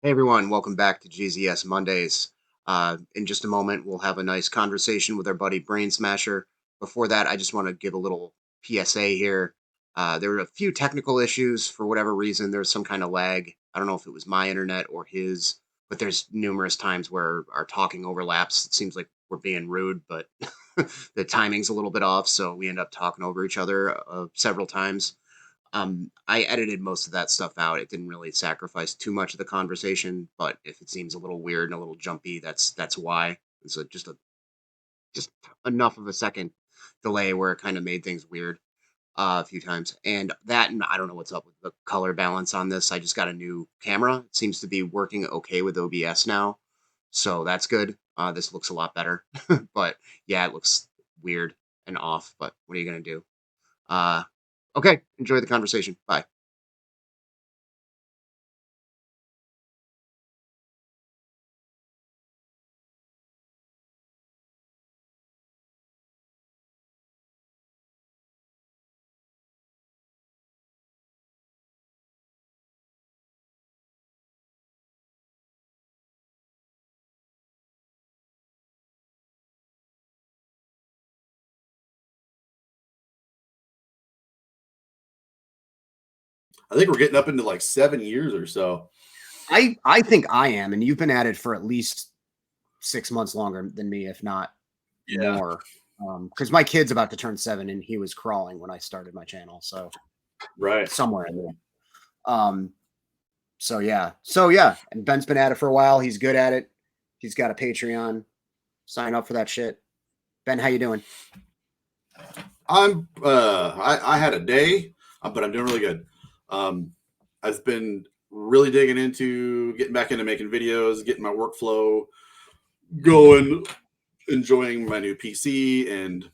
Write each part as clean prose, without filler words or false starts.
Hey everyone, welcome back to GZS Mondays. In just a moment, we'll have a nice conversation with our buddy Brainsmasher. Before that, I just want to give a little PSA here. There were a few technical issues for whatever reason. There's some kind of lag. I don't know if it was my internet or his, but there's numerous times where our talking overlaps. It seems like we're being rude, but the timing's a little bit off, so we end up talking over each other several times. I edited most of that stuff out. It didn't really sacrifice too much of the conversation, but if it seems a little weird and a little jumpy, that's why. It's just enough of a second delay where it kind of made things weird a few times. And that, and I don't know what's up with the color balance on this. I just got a new camera. It seems to be working okay with OBS now, so that's good. This looks a lot better, but yeah, it looks weird and off. But what are you gonna do? Uh, okay, enjoy the conversation. Bye. I think we're getting up into like 7 years or so. I think I am, and you've been at it for at least 6 months longer than me, if not more. Because my kid's about to turn 7, and he was crawling when I started my channel, so Right. somewhere in there. So yeah, and Ben's been at it for a while. He's good at it. He's got a Patreon. Sign up for that shit. Ben, how you doing? I had a day, but I'm doing really good. I've been really digging into getting back into making videos, getting my workflow going, enjoying my new PC, and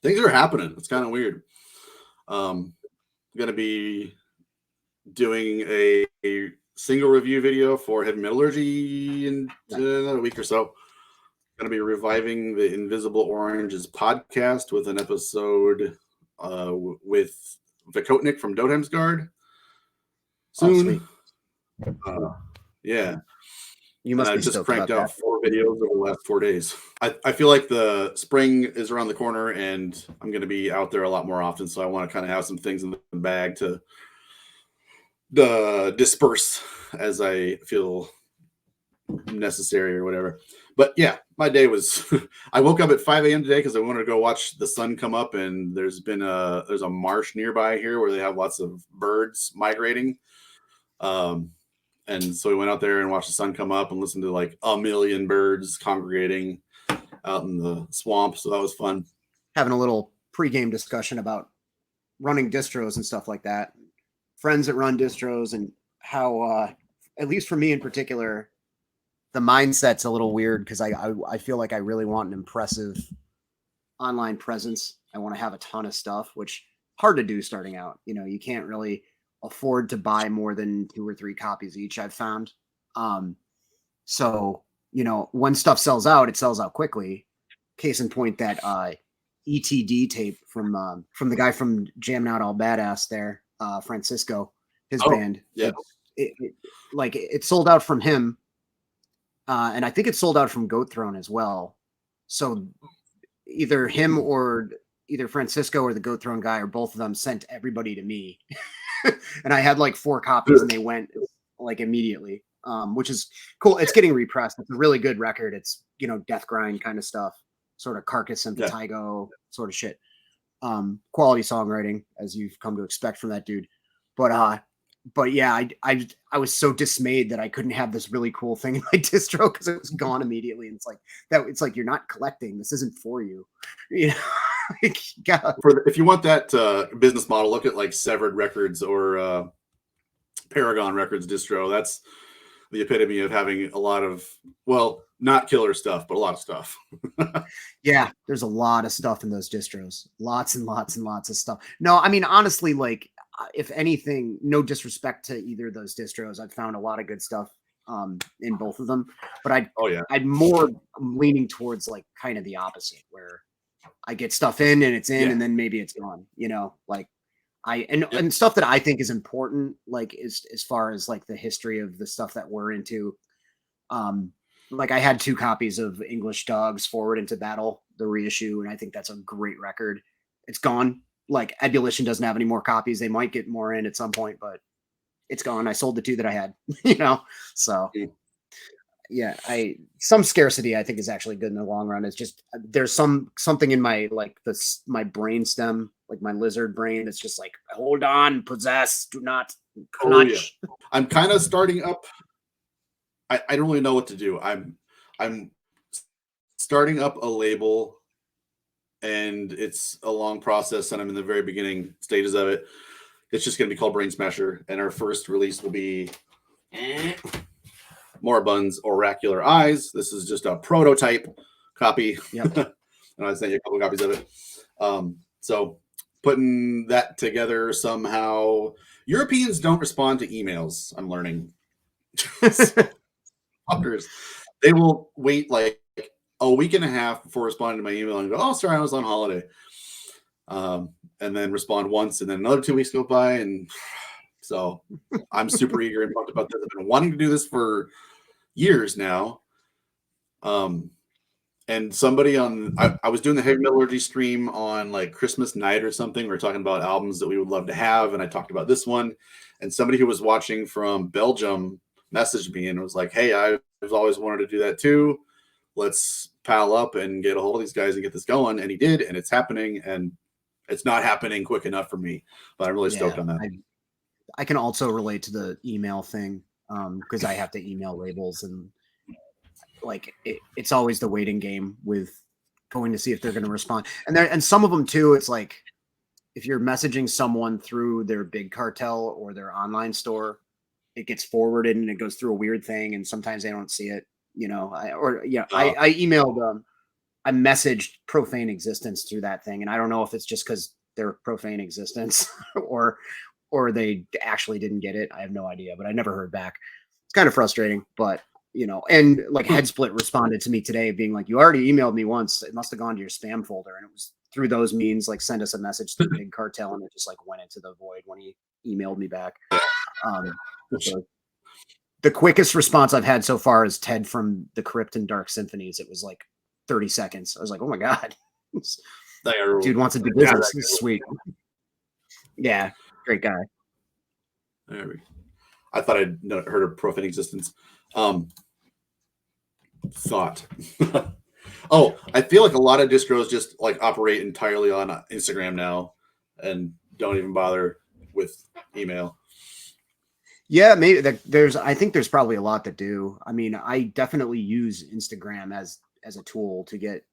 things are happening. It's kind of weird. I'm gonna be doing a single review video for Heavy Metallurgy in another week or so. Going to be reviving the Invisible Oranges podcast with an episode with Vikotnik from Dothemsgard soon. Yeah. You must be just cranked out 4 videos over the last 4 days. I feel like the spring is around the corner and I'm going to be out there a lot more often. So I want to kind of have some things in the bag to disperse as I feel necessary or whatever. But yeah, my day was I woke up at 5 a.m. today because I wanted to go watch the sun come up, and there's a marsh nearby here where they have lots of birds migrating. And so we went out there and watched the sun come up and listened to like a million birds congregating out in the swamp. So that was fun. Having a little pregame discussion about running distros and stuff like that. Friends that run distros and how, at least for me in particular, the mindset's a little weird because I feel like I really want an impressive online presence. I want to have a ton of stuff, which hard to do starting out. You know, you can't really afford to buy more than 2 or 3 copies each, I've found. So, you know, when stuff sells out, it sells out quickly. Case in point, that ETD tape from the guy from Jamming Out All Badass there, Francisco, his band. Yeah. It sold out from him. And I think it sold out from Goat Throne as well. So either him or either Francisco or the Goat Throne guy or both of them sent everybody to me. And I had like 4 copies and they went like immediately, which is cool. It's getting repressed. It's a really good record. It's, you know, death grind kind of stuff, sort of Carcass and Vertigo sort of shit. Quality songwriting, as you've come to expect from that dude. But yeah, I was so dismayed that I couldn't have this really cool thing in my distro because it was gone immediately. And it's like you're not collecting. This isn't for you. You know, if you want that business model, look at like Severed Records or Paragon Records distro. That's the epitome of having a lot of, well, not killer stuff, but a lot of stuff. Yeah, there's a lot of stuff in those distros. Lots and lots and lots of stuff. No, I mean, honestly, like, if anything, no disrespect to either of those distros, I've found a lot of good stuff in both of them. But I'd more leaning towards like kind of the opposite, where I get stuff in and it's in, and then maybe it's gone. You know, like Yep. And stuff that I think is important, like as far as like the history of the stuff that we're into. Like I had 2 copies of English Dogs Forward into Battle, the reissue, and I think that's a great record. It's gone. Like Ebullition doesn't have any more copies. They might get more in at some point, but it's gone. I sold the 2 that I had, So Mm. yeah, some scarcity I think is actually good in the long run. It's just there's something in my like my brain stem, like my lizard brain, that's just like, hold on, possess, do not Oh yeah. clutch. I'm kind of starting up. I don't really know what to do. I'm starting up a label, and it's a long process, and I'm in the very beginning stages of it. It's just going to be called Brainsmasher, and our first release will be Moribund's Oracular Eyes. This is just a prototype copy. Yep. And I sent you a couple copies of it. So putting that together somehow. Europeans don't respond to emails, I'm learning. Fuckers. They will wait like a week and a half before responding to my email and go, "Oh, sorry, I was on holiday." And then respond once, and then another 2 weeks go by. And so I'm super eager and pumped about this. I've been wanting to do this for years now. And somebody I was doing the heavy metallurgy stream on like Christmas night or something. We were talking about albums that we would love to have, and I talked about this one. And somebody who was watching from Belgium messaged me and was like, "Hey, I've always wanted to do that too. Let's pal up and get a hold of these guys and get this going." And he did, and it's happening. And it's not happening quick enough for me, but I'm really stoked on that. I can also relate to the email thing because I have to email labels, and like it's always the waiting game with going to see if they're going to respond. And some of them too, it's like if you're messaging someone through their big cartel or their online store, it gets forwarded and it goes through a weird thing, and sometimes they don't see it. I emailed I messaged Profane Existence through that thing, and I don't know if it's just because they're Profane Existence or they actually didn't get it. I have no idea, but I never heard back. It's kind of frustrating, but and like Headsplit responded to me today being like, "You already emailed me once. It must have gone to your spam folder." And it was through those means, like send us a message through Big Cartel, and it just like went into the void when he emailed me back. So the quickest response I've had so far is Ted from the Crypt and Dark Symphonies. It was like 30 seconds. I was like, "Oh my God." Dude wants to do business. This is sweet. Yeah, great guy. I thought I'd heard of Profane Existence. Thought. Oh, I feel like a lot of distros just like operate entirely on Instagram now and don't even bother with email. Yeah, maybe I think there's probably a lot that do. I mean, I definitely use Instagram as a tool to get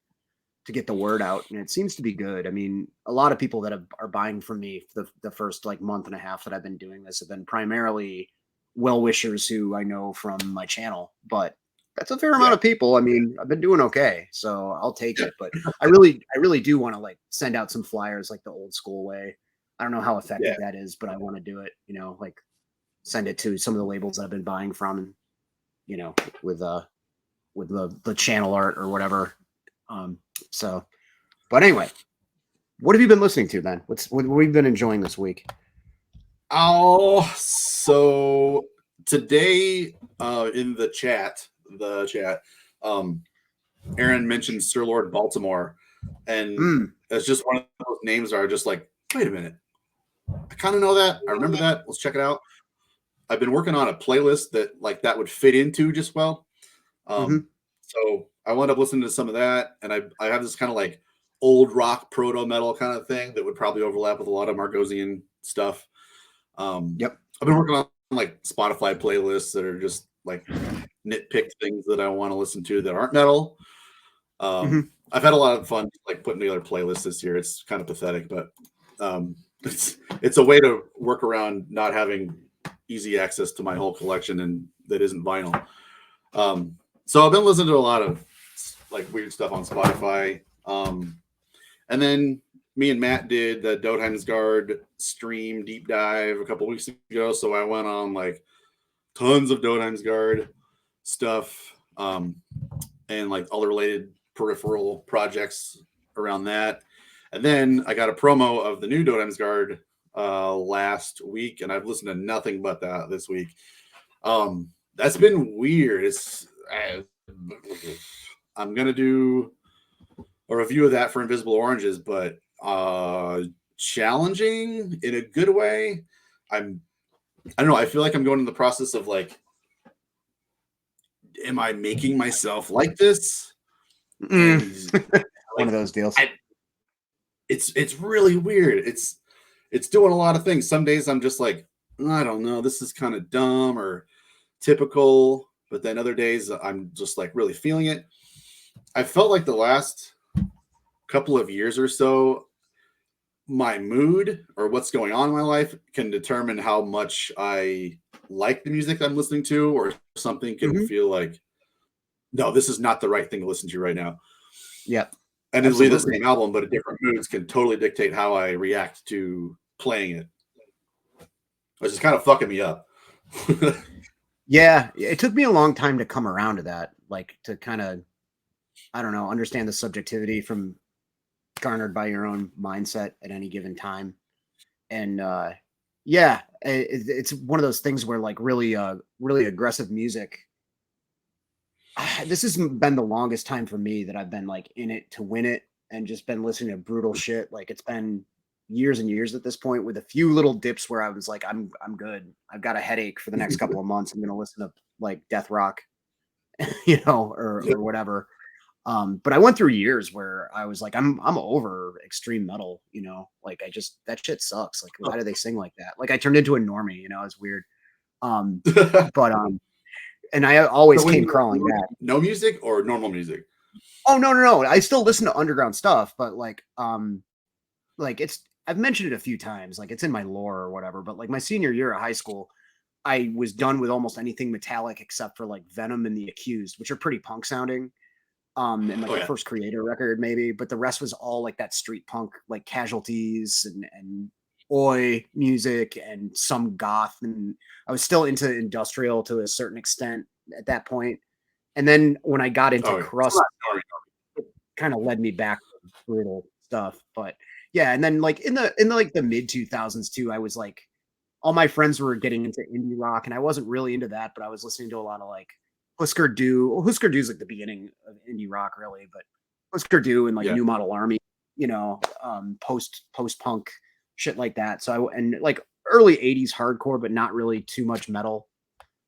the word out, and it seems to be good. I mean, a lot of people that are buying from me the first like month and a half that I've been doing this have been primarily well-wishers who I know from my channel, but that's a fair amount of people. I mean, I've been doing okay, so I'll take it. But I really do want to like send out some flyers like the old school way. I don't know how effective that is, but I want to do it, like send it to some of the labels that I've been buying from, and, with the channel art or whatever. But anyway, what have you been listening to then? What have you been enjoying this week? Oh, so today in the chat, Aaron mentioned Sir Lord Baltimore, and it's just one of those names that are just like, wait a minute, I kind of know that. I remember that. Let's check it out. I've been working on a playlist that would fit into just well. So I wound up listening to some of that, and I have this kind of like old rock proto metal kind of thing that would probably overlap with a lot of Margosian stuff. Yep. I've been working on like Spotify playlists that are just like nitpick things that I want to listen to that aren't metal. I've had a lot of fun like putting together playlists this year. It's kind of pathetic, but it's a way to work around not having easy access to my whole collection and that isn't vinyl. So I've been listening to a lot of like weird stuff on Spotify. And then me and Matt did the Dotheimsgard stream deep dive a couple weeks ago. So I went on like tons of Dotheimsgard stuff and like all the related peripheral projects around that. And then I got a promo of the new Dotheimsgard last week, and I've listened to nothing but that this week. That's been weird. I'm gonna do a review of that for Invisible Oranges, but challenging in a good way. I don't know. I feel like I'm going in the process of like, am I making myself like this? And One of those deals. It's really weird. It's doing a lot of things. Some days I'm just like, I don't know, this is kind of dumb or typical. But then other days I'm just like really feeling it. I felt like the last couple of years or so, my mood or what's going on in my life can determine how much I like the music I'm listening to, or something can feel like, no, this is not the right thing to listen to right now. Yep. And it'll be the same album, but different moods can totally dictate how I react to playing it, which is kind of fucking me up. Yeah, it took me a long time to come around to that, like to kind of, I don't know, understand the subjectivity from garnered by your own mindset at any given time. And yeah, it's one of those things where like really aggressive music. This has been the longest time for me that I've been like in it to win it and just been listening to brutal shit. Like it's been years and years at this point, with a few little dips where I was like, I'm good. I've got a headache for the next couple of months. I'm going to listen to like death rock, or whatever. But I went through years where I was like, I'm over extreme metal, like that shit sucks. Like, why do they sing like that? Like I turned into a normie, it's weird. But and I always came crawling back. No music or normal music? Oh, no. I still listen to underground stuff, but like I've mentioned it a few times, like it's in my lore or whatever, but like my senior year of high school, I was done with almost anything metallic except for like Venom and The Accused, which are pretty punk sounding. And like the first Creator record maybe, but the rest was all like that street punk, like Casualties and oi music and some goth, and I was still into industrial to a certain extent at that point. And then when I got into crust, it kind of led me back to brutal stuff. But yeah, and then like in the like the mid 2000s too, I was like, all my friends were getting into indie rock, and I wasn't really into that, but I was listening to a lot of like Husker Du. Well, Husker Du is like the beginning of indie rock, really, but Husker Du and like New Model Army, post punk shit like that. So and like early 80s hardcore, but not really too much metal.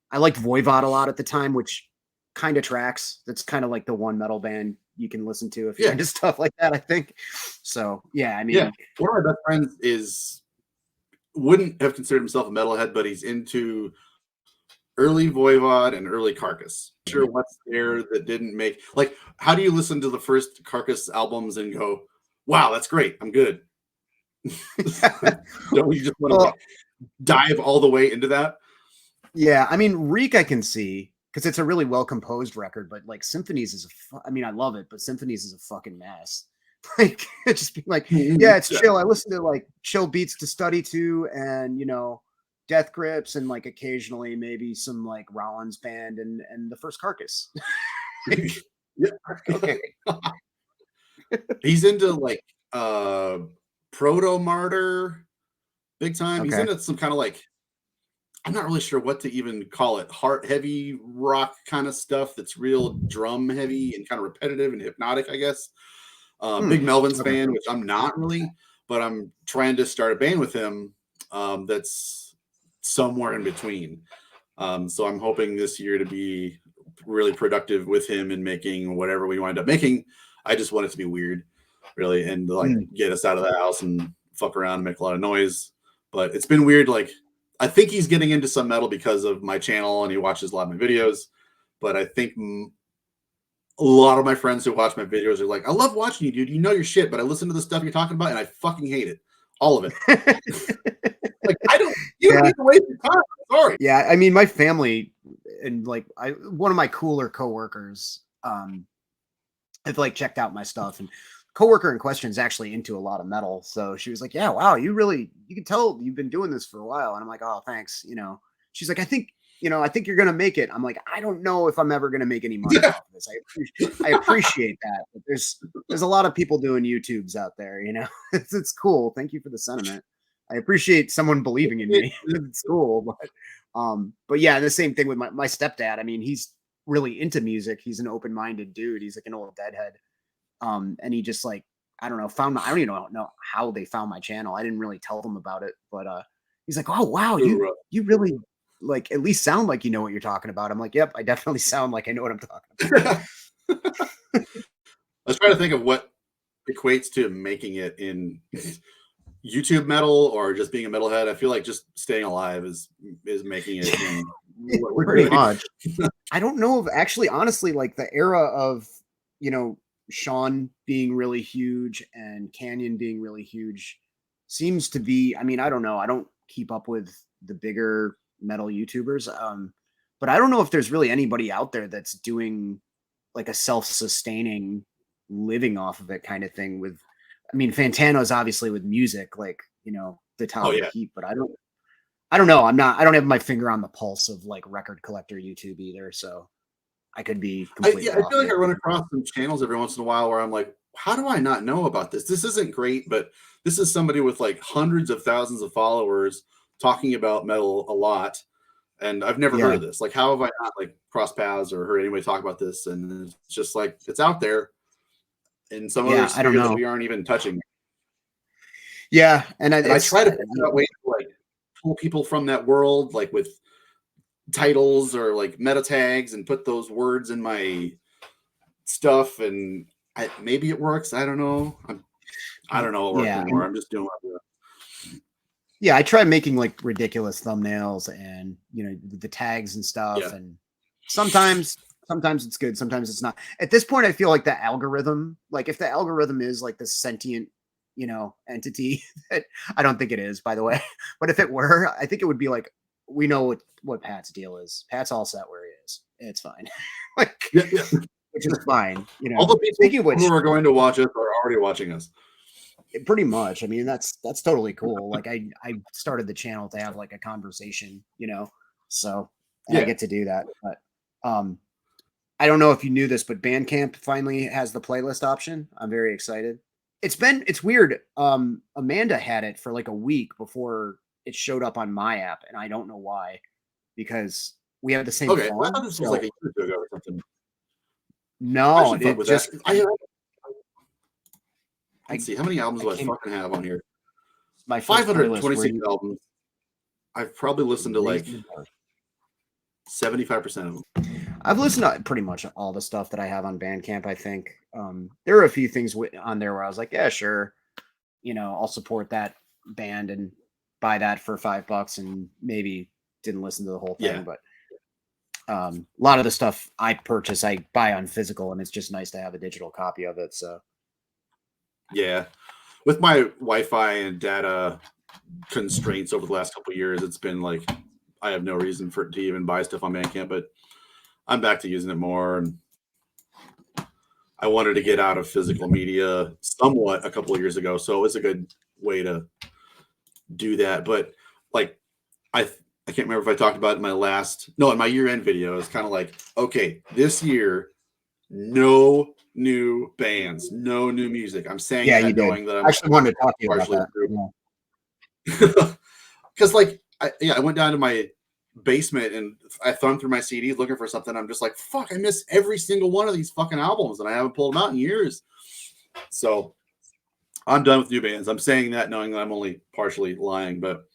I liked Voivod a lot at the time, which kind of tracks. That's kind of like the one metal band you can listen to if you're into stuff like that, I think. So yeah, I mean, one of my best friends wouldn't have considered himself a metalhead, but he's into early Voivod and early Carcass. Sure, what's there that didn't make, like, how do you listen to the first Carcass albums and go, wow, that's great, I'm good? Don't you just want to like dive all the way into that? Yeah, I mean, Reek I can see, because it's a really well composed record, but like Symphonies is I mean, I love it, but Symphonies is a fucking mess. Like just being like, yeah, it's chill. I listen to like chill beats to study to, and Death Grips, and like occasionally maybe some like Rollins Band and the first Carcass. Okay. He's into like Proto Martyr big time. He's into some kind of like, I'm not really sure what to even call it, heart heavy rock kind of stuff that's real drum heavy and kind of repetitive and hypnotic, I guess. Big Melvin's fan, which I'm not really, but I'm trying to start a band with him that's somewhere in between. So I'm hoping this year to be really productive with him in making whatever we wind up making. I just want it to be weird, really, and like get us out of the house and fuck around and make a lot of noise. But it's been weird. Like, I think he's getting into some metal because of my channel and he watches a lot of my videos. But I think a lot of my friends who watch my videos are like, I love watching you, dude. You know your shit, but I listen to the stuff you're talking about and I fucking hate it. All of it. Like, you don't need to waste your time. I'm sorry. Yeah, I mean, my family and like one of my cooler coworkers have like checked out my stuff, and coworker in question is actually into a lot of metal. So she was like, yeah, wow, you can tell you've been doing this for a while. And I'm like, oh, thanks. She's like, I think you're going to make it. I'm like, I don't know if I'm ever going to make any money off of this. I appreciate that. But there's a lot of people doing YouTubes out there, it's cool. Thank you for the sentiment. I appreciate someone believing in me. It's cool, but yeah, the same thing with my stepdad. I mean, he's really into music. He's an open-minded dude. He's like an old deadhead. And he just like, I don't know, I don't even know how they found my channel. I didn't really tell them about it, but he's like, oh wow, you really like at least sound like you know what you're talking about. I'm like, yep, I definitely sound like I know what I'm talking about. I was trying to think of what equates to making it in YouTube metal or just being a metalhead. I feel like just staying alive is making it in what we're Pretty doing. much. I don't know if actually, honestly, like the era of, Sean being really huge and Canyon being really huge seems to be, I mean, I don't know. I don't keep up with the bigger metal YouTubers. But I don't know if there's really anybody out there that's doing like a self-sustaining living off of it kind of thing with, I mean, Fantano's obviously with music, like, the top of the heap, but I don't know. I don't have my finger on the pulse of like record collector YouTube either. So I could be completely I feel like I run across some channels every once in a while where I'm like, how do I not know about this? This isn't great, but this is somebody with like hundreds of thousands of followers talking about metal a lot. And I've never heard of this. Like, how have I not like crossed paths or heard anybody talk about this? And it's just like, it's out there in some other sphere that we aren't even touching. Yeah. And I try to figure out ways to like pull people from that world, like with titles or like meta tags and put those words in my stuff, and maybe it works. I don't know. I don't know what works anymore. I'm just doing what I'm doing. Yeah, I try making like ridiculous thumbnails and the tags and stuff, and sometimes it's good, sometimes it's not. At this point, I feel like the algorithm, like if the algorithm is like the sentient entity that I don't think it is, by the way, but if it were, I think it would be like, we know what Pat's deal is. Pat's all set where he is. It's fine. Like, which is fine. All the people who are going to watch us are already watching us. Pretty much. I mean, that's totally cool. Like I started the channel to have like a conversation, so I get to do that. But I don't know if you knew this, but Bandcamp finally has the playlist option. I'm very excited. It's weird. Amanda had it for like a week before it showed up on my app, and I don't know why, because we have the same phone. Well, I thought this was like a year ago or something. No, let's see, how many albums do I fucking have on here? My 526 albums. I've probably listened to like 75% of them. I've listened to pretty much all the stuff that I have on Bandcamp, I think. There are a few things on there where I was like, yeah, sure. I'll support that band and buy that for $5 and maybe didn't listen to the whole thing. But a lot of the stuff I purchase, I buy on physical, and it's just nice to have a digital copy of it. So yeah, with my Wi-Fi and data constraints over the last couple of years, it's been like I have no reason to even buy stuff on Bandcamp, but I'm back to using it more. And I wanted to get out of physical media somewhat a couple of years ago, so it was a good way to do that. But like I can't remember if I talked about it in my year-end video. It's kind of like, okay, this year, no new bands, no new music. I'm saying that knowing that I'm actually wanted to talk to you about that. Because like I went down to my basement and I thumbed through my CDs looking for something. I'm just like, fuck, I miss every single one of these fucking albums, and I haven't pulled them out in years. So I'm done with new bands. I'm saying that knowing that I'm only partially lying, but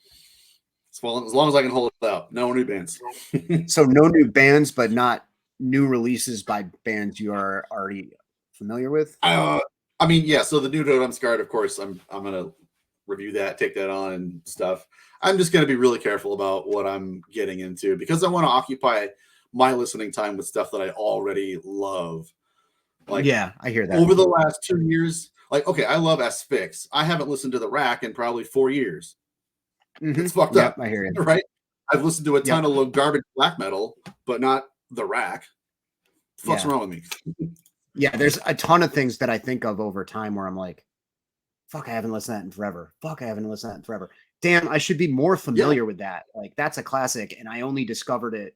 as long as I can hold it out, no new bands. So no new bands, but not new releases by bands you are already familiar with. I mean, yeah. So the new Totem Scarred, of course, I'm gonna review that, take that on and stuff. I'm just gonna be really careful about what I'm getting into because I want to occupy my listening time with stuff that I already love. Like, yeah, I hear that. Over the last 2 years, like, okay, I love Asphyx. I haven't listened to The Rack in probably 4 years. Mm-hmm. It's fucked up. I hear it. Right? I've listened to a ton of garbage black metal, but not The Rack. What's wrong with me? Yeah, there's a ton of things that I think of over time where I'm like, fuck, I haven't listened to that in forever. Fuck, I haven't listened to that in forever. Damn, I should be more familiar with that. Like, that's a classic, and I only discovered it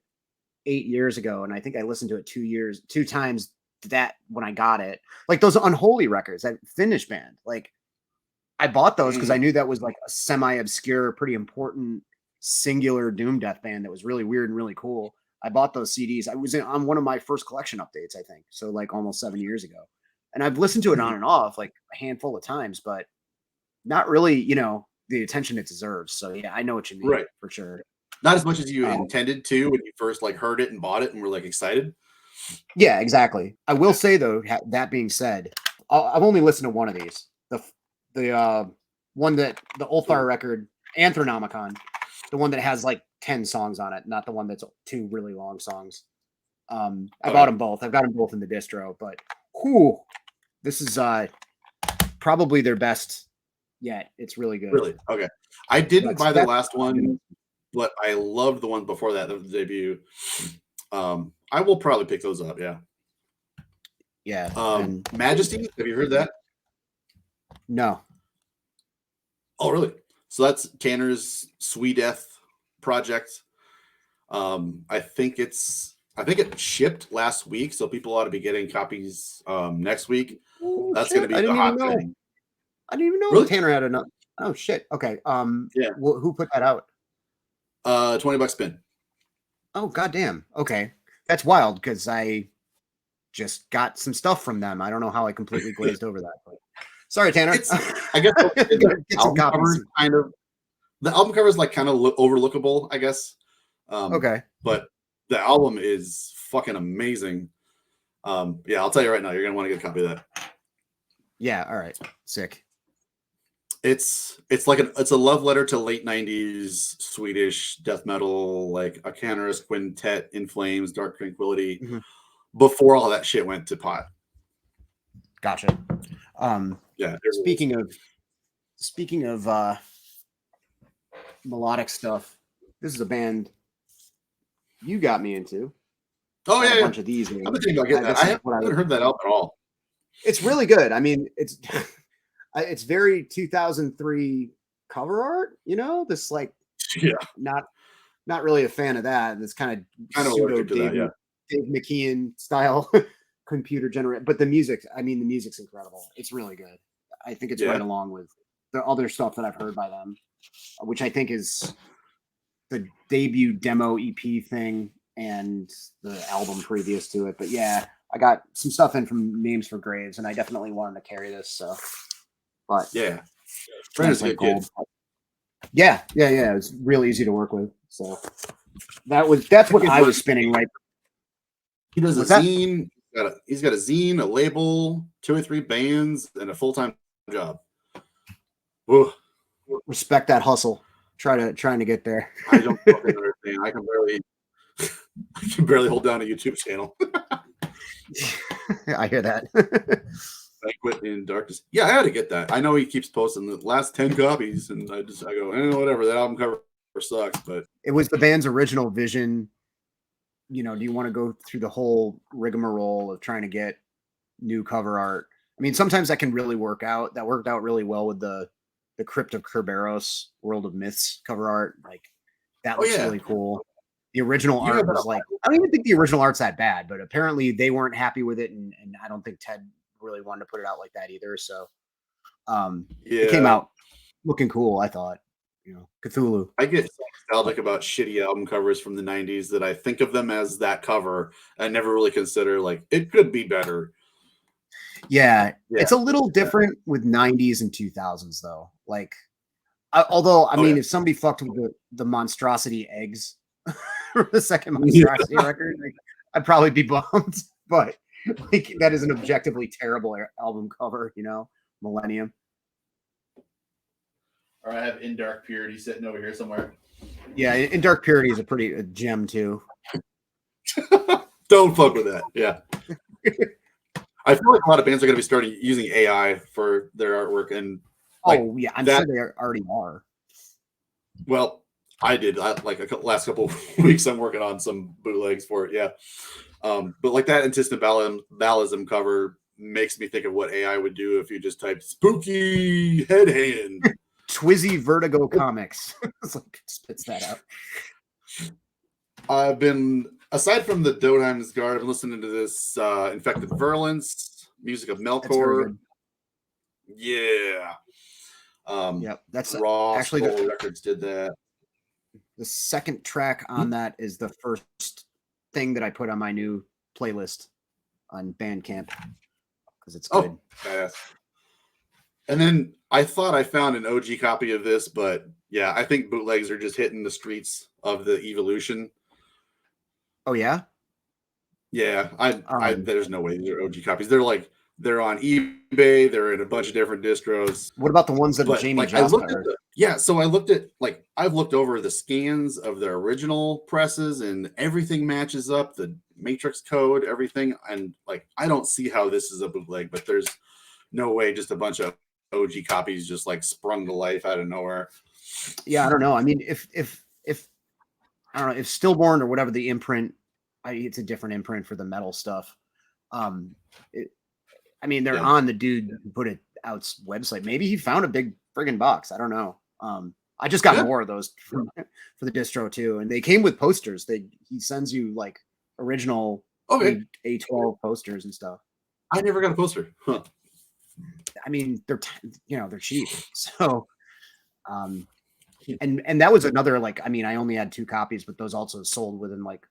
8 years ago, and I think I listened to it 2 times that when I got it. Like those Unholy records, that Finnish band. Like, I bought those because I knew that was like a semi-obscure, pretty important singular doom death band that was really weird and really cool. I bought those CDs. I was on one of my first collection updates, I think. So like almost 7 years ago. And I've listened to it on and off like a handful of times, but not really, you know, the attention it deserves. So yeah, I know what you mean, Right. for sure. Not as much as you intended to when you first like heard it and bought it and were like excited. Yeah, exactly. I will say though, that being said, I've only listened to one of these. The one that the Ulthar record, Anthronomicon, the one that has like 10 songs on it, not the one that's 2 really long songs. I bought them both. I've got them both in the distro, but this is probably their best yet. It's really good. Really? Okay. I didn't buy the last one, but I loved the one before that, the debut. I will probably pick those up. Yeah. Yeah. Majesty. Have you heard that? No. Oh, really? So that's Tanner's Sweet Death project. I think it shipped last week, so people ought to be getting copies next week. Ooh, that's going to be the hot thing. I didn't even know really? Tanner had enough. Oh shit. Okay. Yeah. Who put that out? $20 spin. Oh goddamn. Okay, that's wild because I just got some stuff from them. I don't know how I completely glazed over that. But sorry, Tanner. I guess the album cover is like kind of overlookable, I guess. Okay. But the album is fucking amazing. Yeah, I'll tell you right now, you're gonna want to get a copy of that. Yeah. All right. Sick. It's like it's a love letter to late 90s Swedish death metal, like a Canarus Quintet, In Flames, Dark Tranquility, before all that shit went to pot. Gotcha. Yeah. Speaking of melodic stuff, this is a band you got me into. Oh yeah, a bunch of these. I've been thinking about getting that. I haven't heard that album at all. It's really good. I mean, it's very 2003 cover art, you know, this like, not really a fan of that. This kind of pseudo Dave McKean style computer generated, but the music's incredible. It's really good. I think it's right along with the other stuff that I've heard by them, which I think is the debut demo EP thing and the album previous to it. But yeah, I got some stuff in from Names for Graves, and I definitely wanted to carry this. So, but yeah, Brandon's like gold. Yeah. It's real easy to work with. So that's what I was spinning right. He does a zine. He's got a zine, a label, 2 or 3 bands, and a full-time job. Whoa. Respect that hustle. Trying to get there. I don't fucking understand. I can barely hold down a YouTube channel. I hear that. Banquet in Darkness. Yeah, I had to get that. I know he keeps posting the last 10 copies, and I go, whatever. That album cover sucks, but it was the band's original vision. You know, do you want to go through the whole rigmarole of trying to get new cover art? I mean, sometimes that can really work out. That worked out really well with the Crypt of Kerberos World of Myths cover art. Like that looks really cool. The original art was like, I don't even think the original art's that bad, but apparently they weren't happy with it, and I don't think Ted really wanted to put it out like that either. So it came out looking cool, I thought. You know, Cthulhu. I get so nostalgic about shitty album covers from the 90s that I think of them as that cover. I never really consider like it could be better. Yeah. It's a little different with 90s and 2000s though. Like, although I mean, if somebody fucked with the Monstrosity Eggs, the second Monstrosity record, like, I'd probably be bummed. But like, that is an objectively terrible album cover, you know, Millennium. Or I have In Dark Purity sitting over here somewhere. Yeah, In Dark Purity is a gem too. Don't fuck with that. Yeah. I feel like a lot of bands are going to be starting using AI for their artwork, and I'm sure they already are. Well, I did. Last couple of weeks, I'm working on some bootlegs for it. Yeah, but like that Antistabalism cover makes me think of what AI would do if you just typed "spooky head hand." Twizzy Vertigo Comics. It's like spits that out. I've been, aside from the Dotheim's Guard, I've been listening to this Infected Virulence, music of Melkor. Yeah. Yep, that's Raw actually Soul Records did that. the second track on that is the first thing that I put on my new playlist on Bandcamp because it's good. Badass. And then I thought I found an OG copy of this, but yeah, I think bootlegs are just hitting the streets of the evolution. Oh yeah. Yeah, there's no way these are OG copies. They're on eBay. They're in a bunch of different distros. What about the ones that But Jamie like I looked Jasta? so I looked at like I've looked over the scans of the original presses and everything matches up, the matrix code, everything, and like I don't see how this is a bootleg, but there's no way just a bunch of OG copies just like sprung to life out of nowhere. Yeah, I don't know. I mean, if I don't know if Stillborn or whatever the imprint, it's a different imprint for the metal stuff. I mean, they're on the dude who put it out's website. Maybe he found a big friggin' box. I don't know. I just got more of those for the distro too, and they came with posters. He sends you like original A12 posters and stuff. I never got a poster. Huh. I mean, they're cheap, so and that was another like. I mean, I only had 2 copies, but those also sold within like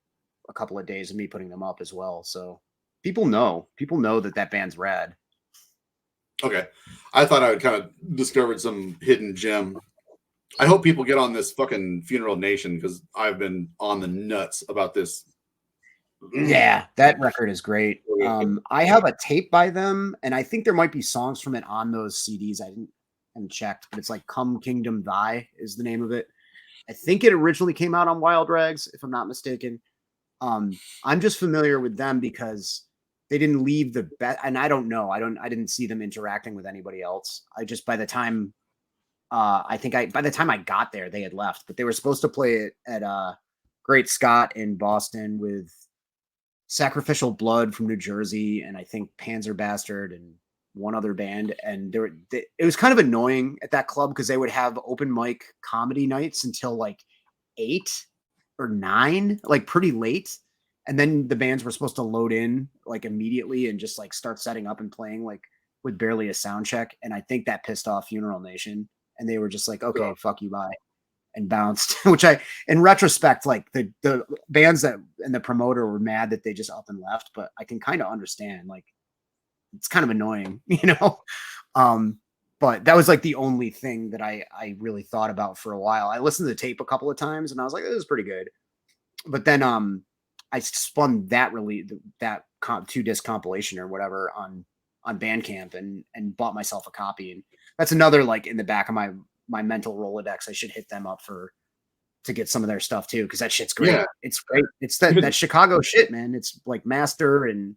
a couple of days of me putting them up as well. So people know that band's rad. Okay. I thought I would kind of discovered some hidden gem. I hope people get on this fucking Funeral Nation because I've been on the nuts about this. Yeah, that record is great. I have a tape by them, and I think there might be songs from it on those CDs. I haven't checked, but it's like Come Kingdom Thy is the name of it. I think it originally came out on Wild Rags, if I'm not mistaken. I'm just familiar with them because they didn't leave the bet, and I don't know. I didn't see them interacting with anybody else. I just by the time by the time I got there, they had left, but they were supposed to play it at Great Scott in Boston with Sacrificial Blood from New Jersey, and I think Panzer Bastard and one other band. And it was kind of annoying at that club because they would have open mic comedy nights until like 8 or 9, like pretty late. And then the bands were supposed to load in like immediately and just like start setting up and playing like with barely a sound check. And I think that pissed off Funeral Nation, and they were just like, okay, fuck you, bye, and bounced. Which in retrospect, like the bands that and the promoter were mad that they just up and left, but I can kind of understand, like it's kind of annoying, but that was like the only thing that I really thought about for a while. I listened to the tape a couple of times and I was like, this is pretty good. But then I spun that 2-disc compilation or whatever on Bandcamp and bought myself a copy. And that's another like in the back of my mental Rolodex. I should hit them up to get some of their stuff too, because that shit's great. Yeah. It's great. It's that Chicago shit, man. It's like Master and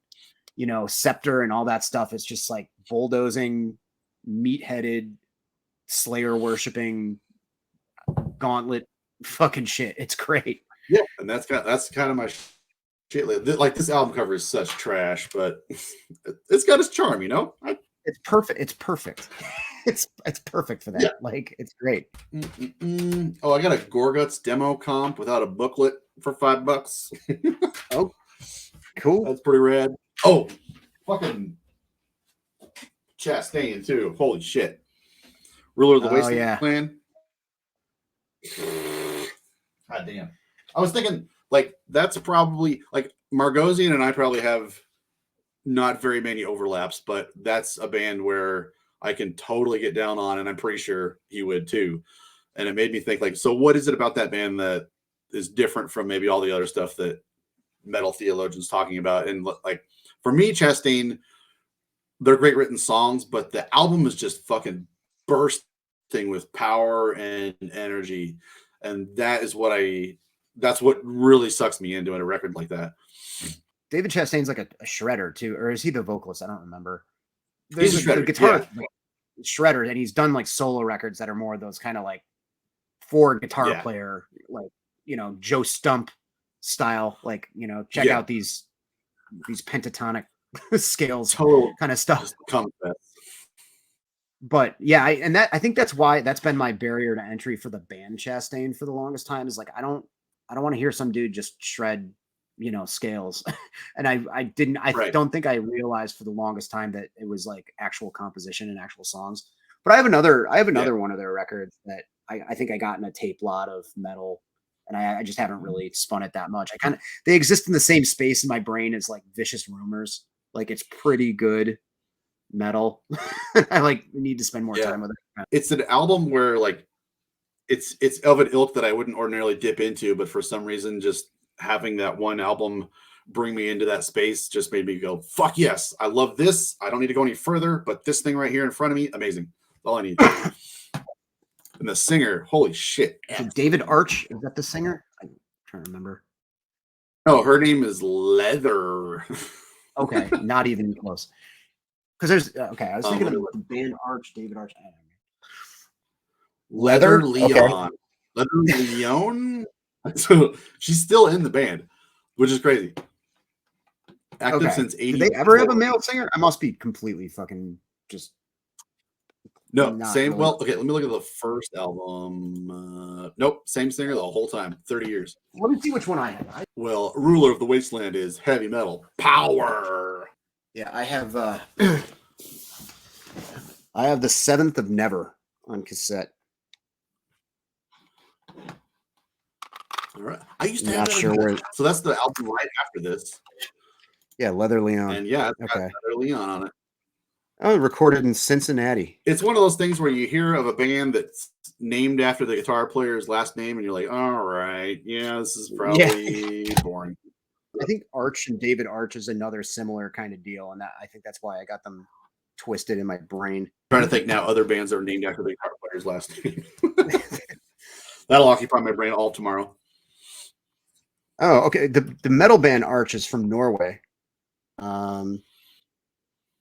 Scepter and all that stuff. It's just like bulldozing, meat-headed, Slayer worshipping, gauntlet fucking shit. It's great. Yeah, and that's kind of my shit. Like this album cover is such trash, but it's got its charm, It's perfect. It's perfect. It's perfect for that. Yeah. Like it's great. Oh, I got a Gorguts demo comp without a booklet for $5. Oh, cool. That's pretty rad. Oh, fucking Chastain too. Holy shit. Ruler of the Wasteland Clan. God damn. I was thinking, like, that's probably, like, Margosian and I probably have not very many overlaps, but that's a band where I can totally get down on, and I'm pretty sure he would too. And it made me think, like, so what is it about that band that is different from maybe all the other stuff that metal theologians talking about? And, like, for me, Chastain, they're great written songs, but the album is just fucking bursting with power and energy. And that's what really sucks me into a record like that. David Chastain's like a shredder too, or is he the vocalist? I don't remember. He's a shredder, the guitar shredder, and he's done like solo records that are more those kind of like 4 guitar player, like Joe Stump style, like check out these pentatonic scales kind of stuff. But yeah, I think that's why that's been my barrier to entry for the band Chastain for the longest time, is like I don't want to hear some dude just shred scales. And I don't think I realized for the longest time that it was like actual composition and actual songs. But I have another one of their records that I think I got in a tape lot of metal, and I just haven't really spun it that much. They exist in the same space in my brain as like Vicious Rumors. Like it's pretty good metal. I like need to spend more Yeah. time with it. It's an album where like it's of an ilk that I wouldn't ordinarily dip into, but for some reason, just having that one album bring me into that space just made me go, fuck yes, I love this. I don't need to go any further, but this thing right here in front of me, amazing. That's all I need. And the singer, holy shit. So David Arch, is that the singer? I'm trying to remember. No, her name is Leather. Okay, not even close. Because there's I was thinking of Leather. the band Arch, David Arch. I don't know. Leather Leon. Okay. Leather Leon. So she's still in the band, which is crazy. Active since 80. Did they ever have a male singer? I must be completely fucking just. No, not same. really. Well, okay, let me look at the first album. Nope, same singer the whole time, 30 years. Let me see which one I have. Well, Ruler of the Wasteland is heavy metal. Power. Yeah, I have I have the 7th of Never on cassette. All right. I used to I'm have not that sure in where. So that's the album right after this. Yeah, Leather Leon. And yeah, it's got Okay. Leather Leon on it. Oh, recorded in Cincinnati. It's one of those things where you hear of a band that's named after the guitar player's last name, and you're like, all right, yeah, this is probably boring. I think Arch and David Arch is another similar kind of deal, and I think that's why I got them twisted in my brain. Trying to think now other bands that are named after the guitar player's last name. That'll occupy my brain all tomorrow. Oh, okay. The metal band Arch is from Norway.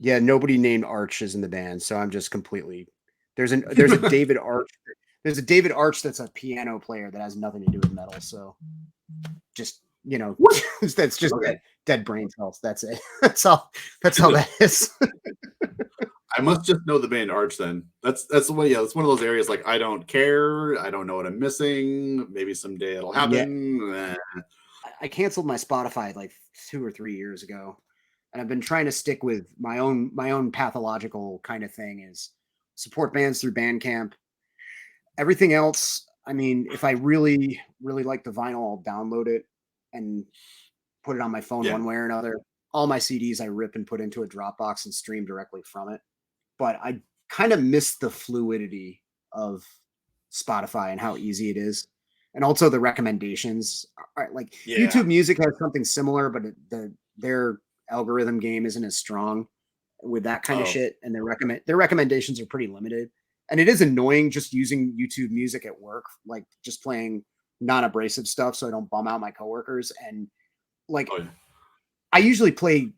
Yeah, nobody named Arch is in the band, so I'm just completely. There's a David Arch. There's a David Arch that's a piano player that has nothing to do with metal. So, just that's just dead brain cells. That's it. That's all that is. I must just know the band Arch then. That's the way. Yeah, it's one of those areas like I don't care. I don't know what I'm missing. Maybe someday it'll happen. Yeah. I canceled my Spotify like 2 or 3 years ago, and I've been trying to stick with my own pathological kind of thing is support bands through Bandcamp. Everything else, I mean, if I really like the vinyl, I'll download it and put it on my phone one way or another. All my CDs I rip and put into a Dropbox and stream directly from it. But I kind of miss the fluidity of Spotify and how easy it is. And also the recommendations. Like YouTube Music has something similar, but their algorithm game isn't as strong with that kind of shit. And their recommendations are pretty limited. And it is annoying just using YouTube Music at work, like just playing non-abrasive stuff so I don't bum out my coworkers. And like I usually play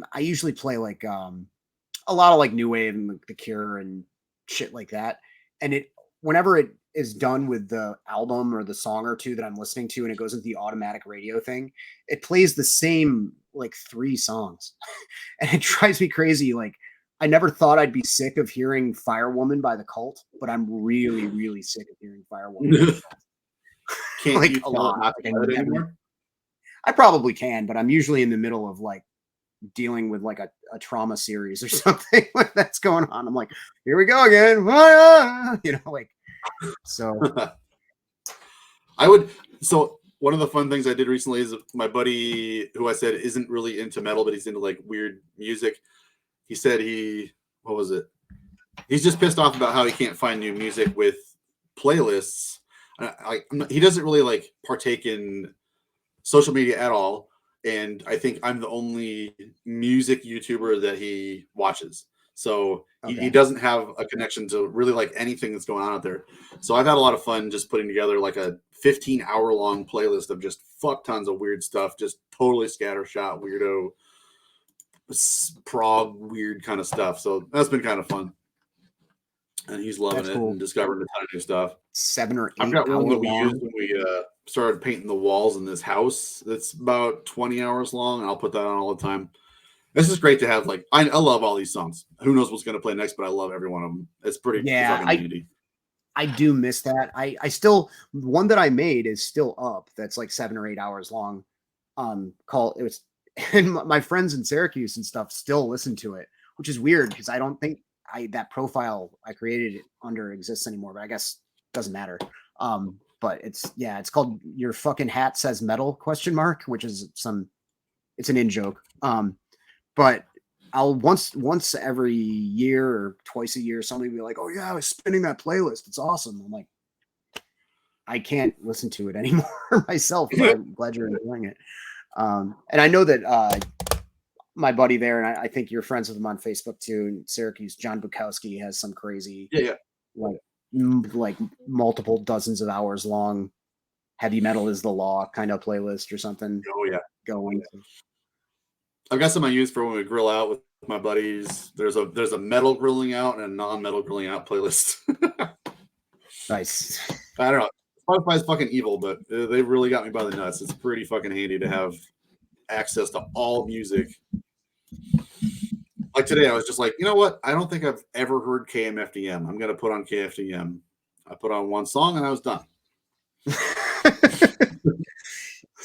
like a lot of like new wave and like The Cure and shit like that. And whenever it is done with the album or the song or two that I'm listening to and it goes into the automatic radio thing, it plays the same like 3 songs. And it drives me crazy. Like I never thought I'd be sick of hearing Firewoman by The Cult, but I'm really, really sick of hearing Firewoman. Can't like you a lot. not anymore? I probably can, but I'm usually in the middle of like dealing with like a trauma series or something that's going on. I'm like, here we go again. Like, so so one of the fun things I did recently is my buddy who I said isn't really into metal, but he's into like weird music. He said he's just pissed off about how he can't find new music with playlists. He doesn't really like partake in social media at all. And I think I'm the only music YouTuber that he watches. So he doesn't have a connection to really like anything that's going on out there. So I've had a lot of fun just putting together like a 15-hour long playlist of just fuck tons of weird stuff, just totally scattershot, weirdo, prog, weird kind of stuff. So that's been kind of fun. And he's loving it and discovering a ton of new stuff. 7 or 8 I've got one that we long. used when we started painting the walls in this house. That's about 20 hours long, and I'll put that on all the time. This is great to have. Like, I love all these songs. Who knows what's going to play next, but I love every one of them. It's pretty fucking handy. I do miss that. I still, one that I made is still up. That's like 7 or 8 hours long. And my friends in Syracuse and stuff still listen to it, which is weird because I don't think that profile I created it under exists anymore, but I guess it doesn't matter. But it's called Your Fucking Hat Says Metal ? Which is it's an in joke. But I'll once every year or twice a year, somebody will be like, "Oh yeah, I was spinning that playlist. It's awesome." I'm like, I can't listen to it anymore myself, but I'm glad you're enjoying it. And I know that my buddy there, and I think you're friends with him on Facebook too, in Syracuse, John Bukowski, has some crazy, like multiple dozens of hours long heavy metal is the law kind of playlist or something. Oh yeah, going. I've got some I use for when we grill out with my buddies. There's a metal grilling out and a non-metal grilling out playlist. Nice. I don't know. Spotify's fucking evil, but they really got me by the nuts. It's pretty fucking handy to have access to all music. Like today, I was just like, you know what? I don't think I've ever heard KMFDM. I'm going to put on KFDM. I put on one song and I was done.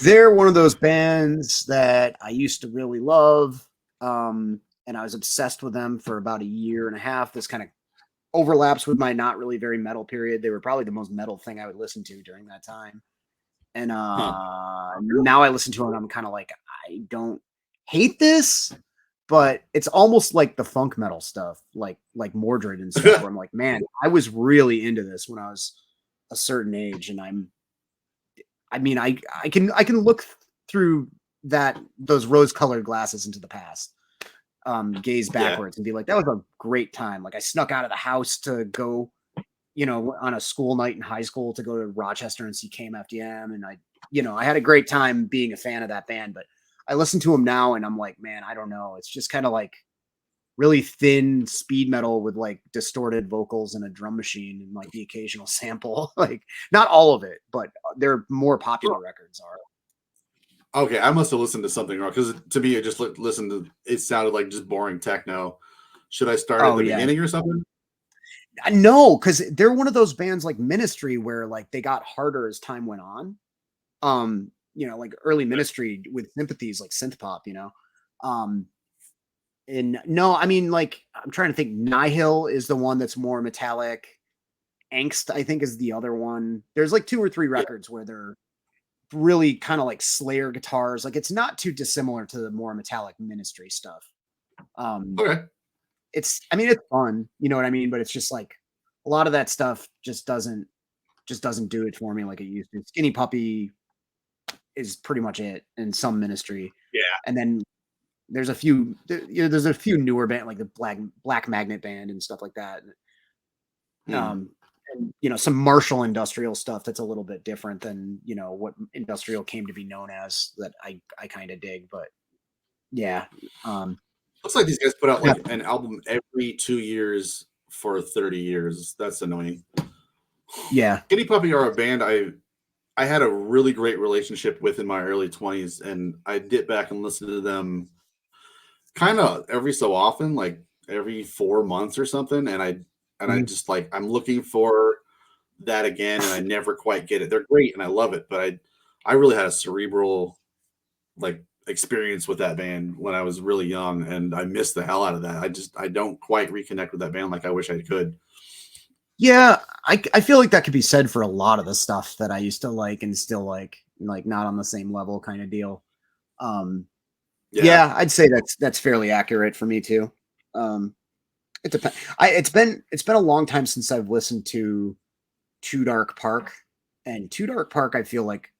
They're one of those bands that I used to really love. And I was obsessed with them for about a year and a half. This kind of overlaps with my not really very metal period. They were probably the most metal thing I would listen to during that time. And now I listen to it and I'm kind of like, I don't hate this, but it's almost like the funk metal stuff, like Mordred and stuff, where I'm like, man, I was really into this when I was a certain age. And I can look through those rose-colored glasses into the past, gaze backwards and be like, that was a great time. Like I snuck out of the house to go, on a school night in high school to go to Rochester and see KMFDM. And I had a great time being a fan of that band, but I listen to them now and I'm like, man, I don't know. It's just kind of like really thin speed metal with like distorted vocals and a drum machine and like the occasional sample. Like not all of it, but their more popular records are. Okay, I must have listened to something wrong because to me, it just listened to it sounded like just boring techno. Should I start at the beginning or something? No, because they're one of those bands like Ministry where like they got harder as time went on. Like early Ministry with sympathies like synth pop, and no, I mean, like, I'm trying to think. Nihil is the one that's more metallic. Angst, I think, is the other one. There's like 2 or 3 records where they're really kind of like Slayer guitars. Like, it's not too dissimilar to the more metallic Ministry stuff. Okay. It's fun, you know what I mean? But it's just like a lot of that stuff just doesn't do it for me like it used to. Skinny Puppy is pretty much it, and some Ministry. Yeah. And then there's a few newer band like the Black Magnet Band and stuff like that. And some Marshall industrial stuff that's a little bit different than what industrial came to be known as, that I kind of dig. But yeah, looks like these guys put out like an album every 2 years for 30 years. That's annoying. Yeah, Skinny Puppy are a band I had a really great relationship with in my early 20s, and I dip back and listen to them kind of every so often, like every 4 months or something. And I just like, I'm looking for that again, and I never quite get it. They're great and I love it, but I really had a cerebral like experience with that band when I was really young, and I missed the hell out of that. I don't quite reconnect with that band like I wish I could. Yeah, I feel like that could be said for a lot of the stuff that I used to like and still like not on the same level kind of deal. Yeah, I'd say that's fairly accurate for me too. It depends. It's been a long time since I've listened to Too Dark Park, and Too Dark Park I feel like,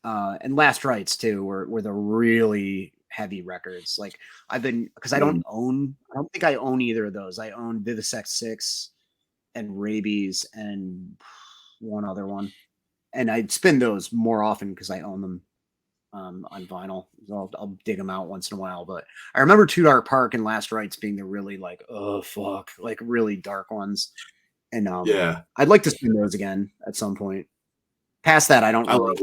and Last Rites too were the really heavy records. Like because I don't think I own either of those. I own Vivisect 6 and Rabies and one other one, and I spin those more often because I own them on vinyl. So I'll dig them out once in a while. But I remember Too Dark Park and Last Rites being the really like, oh fuck, like really dark ones. And I'd like to spin those again at some point. Past that, I don't really.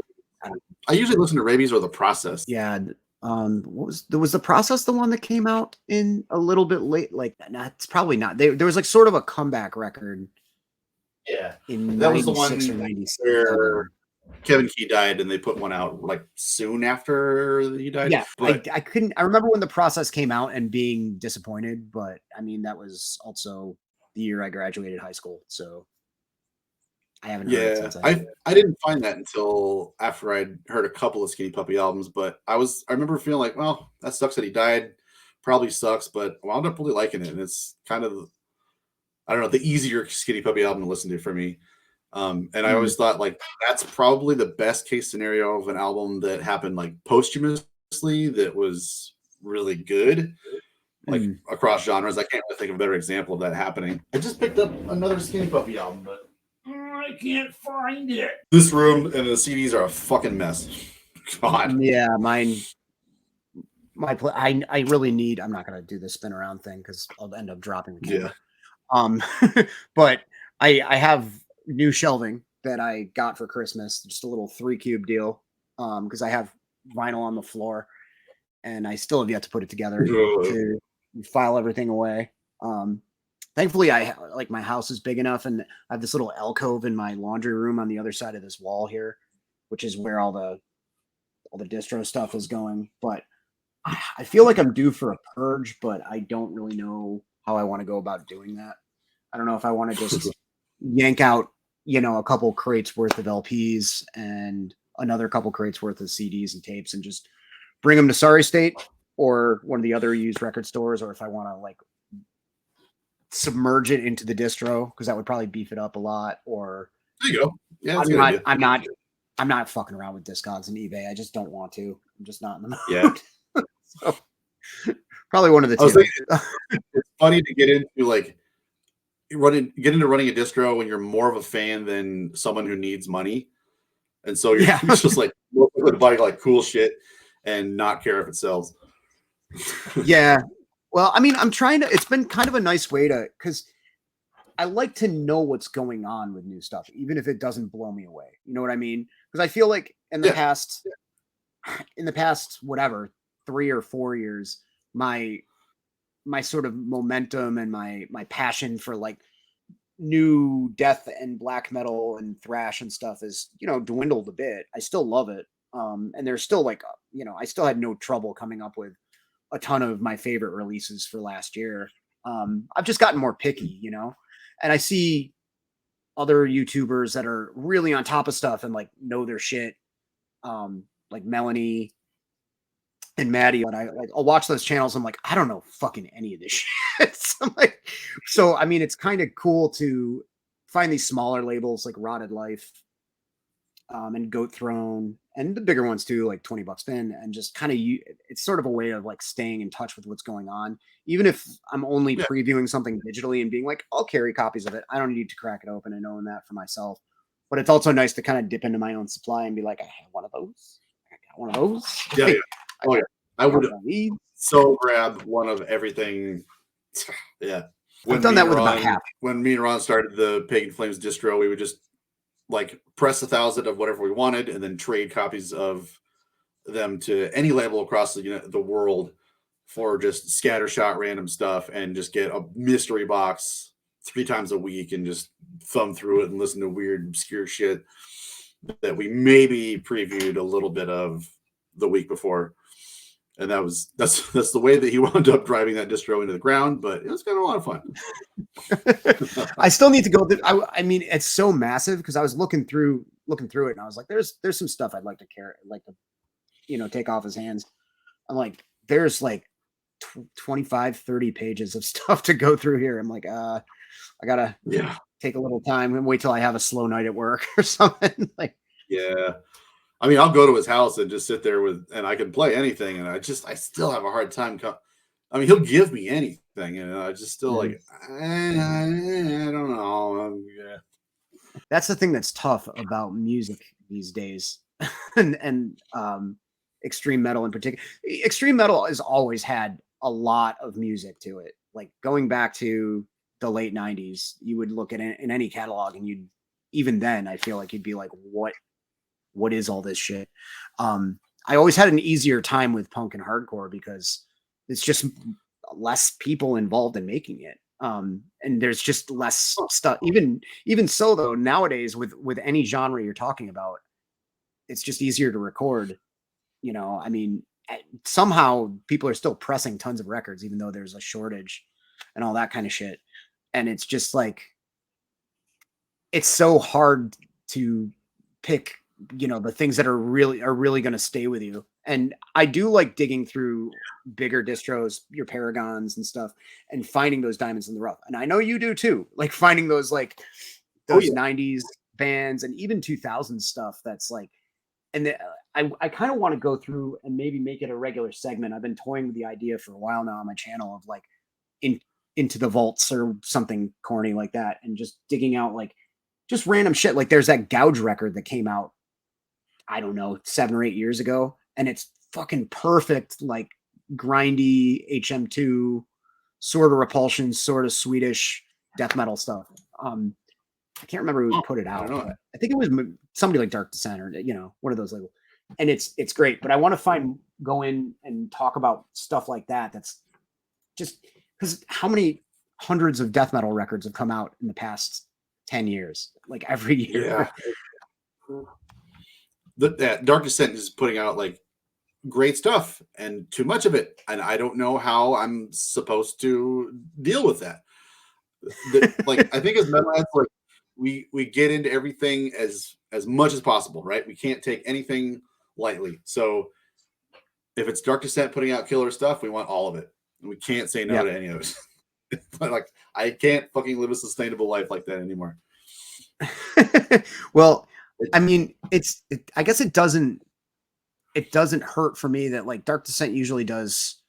I usually listen to Rabies or The Process. Yeah. Was the Process the one that came out in a little bit late? Like, it's probably not. There was like sort of a comeback record. Yeah, in that was the one or 96 where Kevin Key died, and they put one out like soon after he died. Yeah, But I couldn't. I remember when the process came out and being disappointed, but I mean that was also the year I graduated high school, so I haven't heard it yeah, since then. I didn't find that until after I'd heard a couple of Skinny Puppy albums. But I remember feeling like, well, that sucks that he died. Probably sucks, but I wound up really liking it, and it's kind of, I don't know, the easier Skinny Puppy album to listen to for me. And I Mm, always thought like that's probably the best case scenario of an album that happened like posthumously that was really good, like mm. across genres. I can't really think of a better example of that happening. I just picked up another Skinny Puppy album, but I can't find it. This room and the CDs are a fucking mess. God. Yeah, I really need. I'm not gonna do the spin around thing because I'll end up dropping the Yeah. camera. Um, but I have new shelving that I got for Christmas, just a little 3-cube deal. Because I have vinyl on the floor, and I still have yet to put it together to file everything away. Thankfully, like my house is big enough, and I have this little alcove in my laundry room on the other side of this wall here, which is where all the distro stuff is going. But I feel like I'm due for a purge, but I don't really know how I want to go about doing that. I don't know if I want to just yank out, a couple crates worth of LPs and another couple crates worth of CDs and tapes and just bring them to Sorry State or one of the other used record stores, or if I want to like submerge it into the distro because that would probably beef it up a lot. Or There you go. Yeah, that's a good idea. I'm not fucking around with Discogs and eBay. I just don't want to. I'm just not in the mood. Yeah. So, probably one of the two. It's funny to get into like running a distro when you're more of a fan than someone who needs money, and so you're just like buy like cool shit and not care if it sells. Yeah. Well, I mean, I'm trying to. It's been kind of a nice way to, because I like to know what's going on with new stuff, even if it doesn't blow me away. You know what I mean? Because I feel like in the past, whatever, 3 or 4 years, my sort of momentum and my passion for like new death and black metal and thrash and stuff is, dwindled a bit. I still love it. And there's still like, I still had no trouble coming up with a ton of my favorite releases for last year. I've just gotten more picky, and I see other YouTubers that are really on top of stuff and like know their shit. Like Melanie and Maddie, and I'll watch those channels. I'm like, I don't know fucking any of this shit. So I mean, it's kind of cool to find these smaller labels like Rotted Life, and Goat Throne, and the bigger ones too, like $20 spin, and just kind of it's sort of a way of like staying in touch with what's going on, even if I'm only previewing something digitally and being like, I'll carry copies of it. I don't need to crack it open and knowing that for myself. But it's also nice to kind of dip into my own supply and be like, I have one of those. I got one of those. Yeah, yeah. Oh yeah. I would so grab one of everything. Yeah. I've done that with about half. When me and Ron started the Pagan Flames distro, we would just like press 1,000 of whatever we wanted and then trade copies of them to any label across the world for just scattershot random stuff, and just get a mystery box 3 times a week and just thumb through it and listen to weird obscure shit that we maybe previewed a little bit of the week before. And that's the way that he wound up driving that distro into the ground, but it was kind of a lot of fun. I still need to go. I mean, it's so massive because I was looking through it, and I was like, there's some stuff I'd like to carry, like to, take off his hands. I'm like, there's like 25, 30 pages of stuff to go through here. I'm like, I gotta take a little time and wait till I have a slow night at work or something. Like, yeah. I mean, I'll go to his house and just sit there and I can play anything. And I still have a hard time. I mean, he'll give me anything. And I just still like, I don't know. Yeah. That's the thing that's tough about music these days. and extreme metal in particular. Extreme metal has always had a lot of music to it. Like going back to the late 90s, you would look at it in any catalog and even then, I feel like you'd be like, what is all this shit? I always had an easier time with punk and hardcore because it's just less people involved in making it. And there's just less stuff. Even so though, nowadays with any genre you're talking about, it's just easier to record. You know, I mean, somehow people are still pressing tons of records, even though there's a shortage and all that kind of shit. And it's just like, it's so hard to pick, you know, the things that are really going to stay with you. And I do like digging through bigger distros, your Paragons and stuff, and finding those diamonds in the rough. And I know you do too, like finding those, like those 90s bands and even 2000s stuff that's like, and I kind of want to go through and maybe make it a regular segment. I've been toying with the idea for a while now on my channel of like into the vaults or something corny like that, and just digging out like just random shit. Like there's that Gouge record that came out, I don't know, 7 or 8 years ago, and it's fucking perfect, like grindy HM2, sort of Repulsion, sort of Swedish death metal stuff. I can't remember who put it out, but I think it was somebody like Dark Descent or, you know, one of those labels. And it's great, but I want to go in and talk about stuff like that. That's just because how many hundreds of death metal records have come out in the past 10 years, like every year. Yeah. That Dark Descent is putting out like great stuff and too much of it. And I don't know how I'm supposed to deal with that. Like, I think as metalheads, like we get into everything as much as possible, right? We can't take anything lightly. So if it's Dark Descent putting out killer stuff, we want all of it. And we can't say no to any of it. But like, I can't fucking live a sustainable life like that anymore. Well, I mean, I guess it doesn't hurt for me that like Dark Descent usually does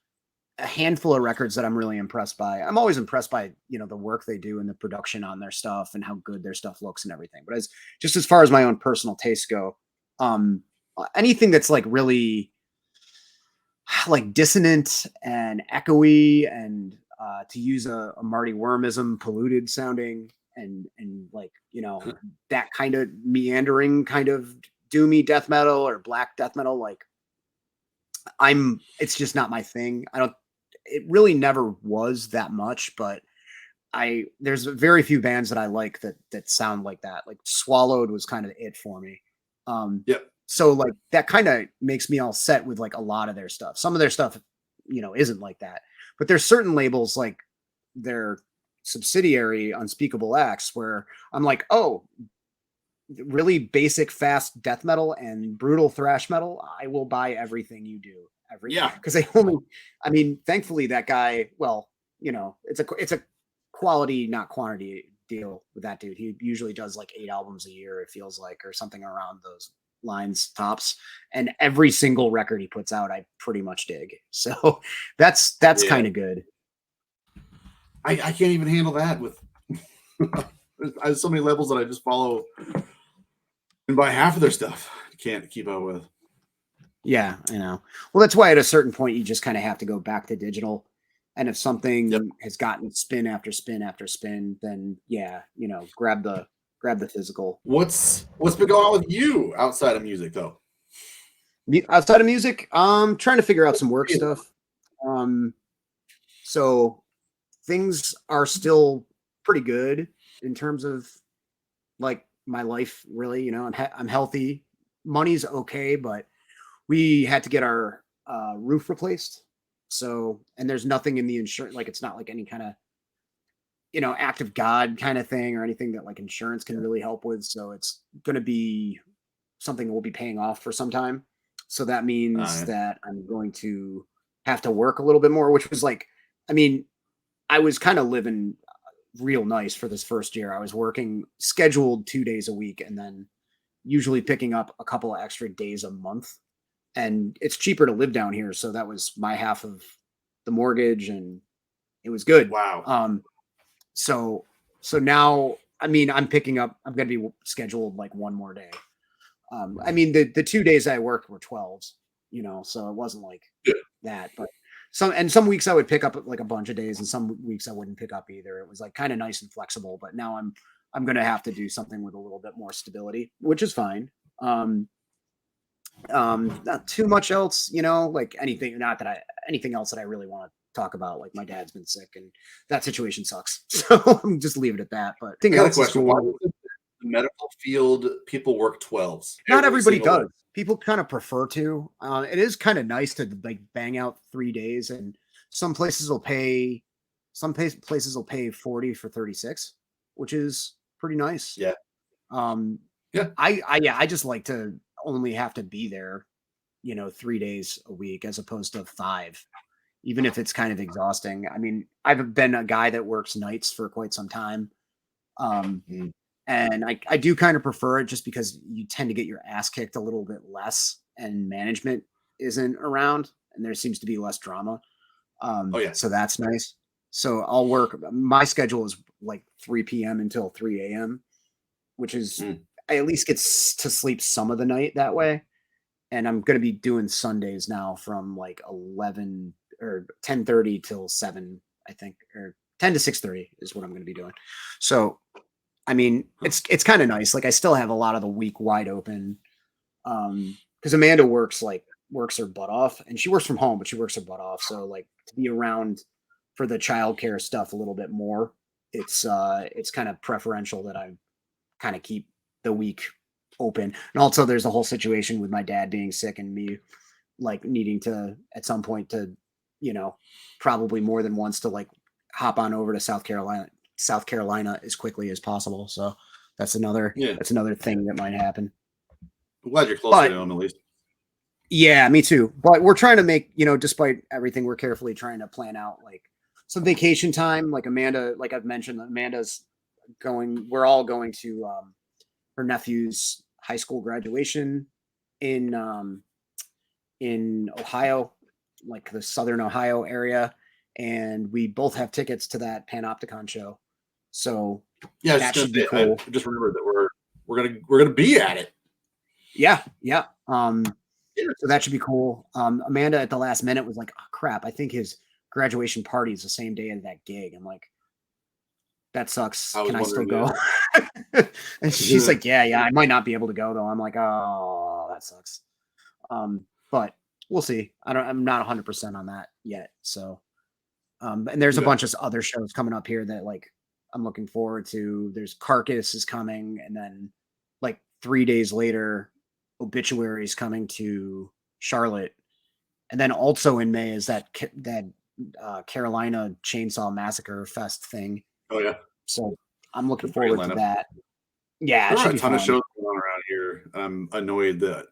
a handful of records that I'm really impressed by. I'm always impressed by, you know, the work they do and the production on their stuff and how good their stuff looks and everything. But as far as my own personal tastes go, anything that's like really like dissonant and echoey and to use a Marty Wormism, polluted sounding and like, you know, that kind of meandering kind of doomy death metal or black death metal, like it's just not my thing. It really never was that much, but there's very few bands that I like that sound like that. Like Swallowed was kind of it for me. Yep. So like that kind of makes me all set with like a lot of their stuff. Some of their stuff, you know, isn't like that, but there's certain labels like their subsidiary Unspeakable Acts where I'm like, oh, really basic, fast death metal and brutal thrash metal. I will buy everything you do. Because they only, I mean, thankfully that guy, well, you know, it's a quality, not quantity deal with that dude. He usually does like 8 albums a year, it feels like, or something around those lines tops. And every single record he puts out, I pretty much dig. So that's kind of good. I can't even handle that with I have so many labels that I just follow and buy half of their stuff. I can't keep up with. Yeah, I know. Well, that's why at a certain point you just kind of have to go back to digital. And if something has gotten spin after spin after spin, then yeah, you know, grab the physical. What's been going on with you outside of music though? Outside of music, trying to figure out some work stuff. So things are still pretty good in terms of like my life, really. You know, I'm healthy. Money's okay, but we had to get our roof replaced. So, and there's nothing in the insurance, like it's not like any kind of, you know, act of God kind of thing or anything that like insurance can really help with. So it's going to be something we'll be paying off for some time. So that means that I'm going to have to work a little bit more, which was like, I mean, I was kind of living real nice for this first year. I was working scheduled 2 days a week and then usually picking up a couple of extra days a month. And it's cheaper to live down here. So that was my half of the mortgage and it was good. Wow. So now, I mean, I'm going to be scheduled like one more day. I mean, the 2 days I worked were 12s, you know, so it wasn't like that, but some weeks I would pick up like a bunch of days and some weeks I wouldn't pick up either. It was like kind of nice and flexible, but now I'm going to have to do something with a little bit more stability, which is fine. Not too much else, you know, like anything else that I really want to talk about. Like my dad's been sick and that situation sucks. So I'm just leave it at that. But I think I got a question. Why was it medical field, people work 12s. Not every everybody single does. People kind of prefer to. It is kind of nice to like bang out 3 days, and some places will pay. Places will pay 40 for 36, which is pretty nice. Yeah. Yeah. I just like to only have to be there, 3 days a week as opposed to 5, even if it's kind of exhausting. I mean, I've been a guy that works nights for quite some time. Mm. And I do kind of prefer it just because you tend to get your ass kicked a little bit less and management isn't around and there seems to be less drama. Oh yeah. So that's nice. So I'll work. My schedule is like 3 p.m. until 3 a.m., which is I at least get to sleep some of the night that way. And I'm going to be doing Sundays now from like 11 or 10:30 till 7, I think, or 10 to 6:30 is what I'm going to be doing. So, I mean, it's kind of nice. Like I still have a lot of the week wide open. Because Amanda works her butt off, and she works from home, but she works her butt off. So like to be around for the childcare stuff a little bit more, it's kind of preferential that I kind of keep the week open. And also there's a whole situation with my dad being sick and me like needing to at some point to, probably more than once to like hop on over to South Carolina as quickly as possible. So that's another thing that might happen. I'm glad you're close to home at least. Yeah, me too. But we're trying to make, despite everything, we're carefully trying to plan out like some vacation time. Like Amanda, like I've mentioned, we're all going to her nephew's high school graduation in Ohio, like the Southern Ohio area. And we both have tickets to that Panopticon show. So yeah, that should be cool. I just remember that we're gonna be at it. Yeah. So that should be cool. Amanda at the last minute was like, oh, crap, I think his graduation party is the same day as that gig. I'm like, that sucks. Can I still go? And she's like, yeah, I might not be able to go though. I'm like, oh, that sucks. But we'll see. I'm not 100% on that yet. So, and there's a bunch of other shows coming up here that like I'm looking forward to. There's Carcass is coming, and then like 3 days later, Obituary is coming to Charlotte, and then also in May is that Carolina Chainsaw Massacre Fest thing. Oh yeah. So I'm looking forward to that. Yeah, there are a ton of shows going on around here. I'm annoyed that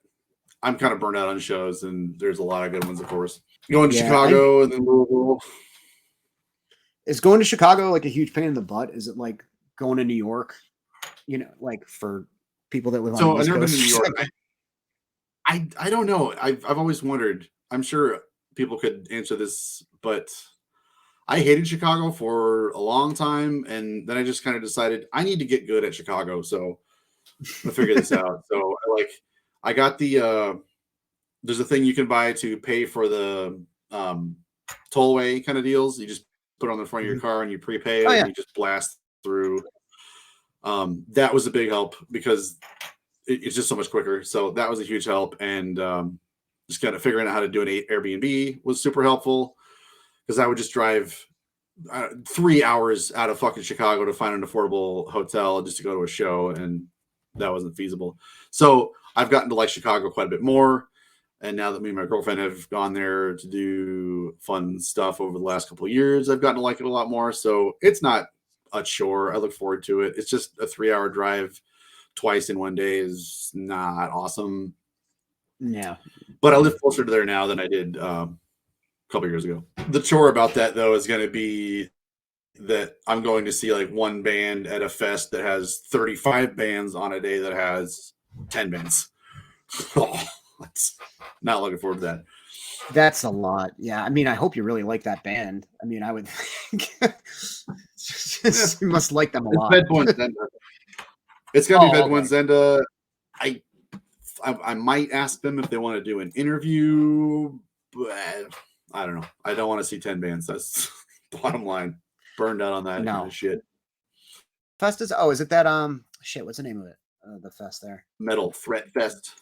I'm kind of burned out on shows, and there's a lot of good ones, of course. Going to Chicago and then Louisville. Is going to Chicago like a huge pain in the butt? Is it like going to New York? Like for people that live on the East I've never Coast? been to New York. I don't know. I've always wondered. I'm sure people could answer this, but I hated Chicago for a long time, and then I just kind of decided I need to get good at Chicago, so I'll figure this out. So I got the there's a thing you can buy to pay for the tollway kind of deals. You just put it on the front of your car and you prepay it, and you just blast through. That was a big help because it's just so much quicker. So that was a huge help, and just kind of figuring out how to do an Airbnb was super helpful because I would just drive 3 hours out of fucking Chicago to find an affordable hotel just to go to a show, and that wasn't feasible. So I've gotten to like Chicago quite a bit more, and now that me and my girlfriend have gone there to do fun stuff over the last couple of years, I've gotten to like it a lot more. So it's not a chore. I look forward to it. It's just a 3-hour drive twice in one day is not awesome. Yeah. But I live closer to there now than I did a couple years ago. The chore about that, though, is going to be that I'm going to see like one band at a fest that has 35 bands on a day that has 10 bands. That's not looking forward to that. That's a lot. Yeah. I mean, I hope you really like that band. I mean, I would think you must like them a lot. It's going to be Vedwan Zenda. I might ask them if they want to do an interview, but I don't know. I don't want to see 10 bands. That's the bottom line. Burned out on that kind of shit. Fest is it that shit, what's the name of it? The fest there. Metal Threat Fest.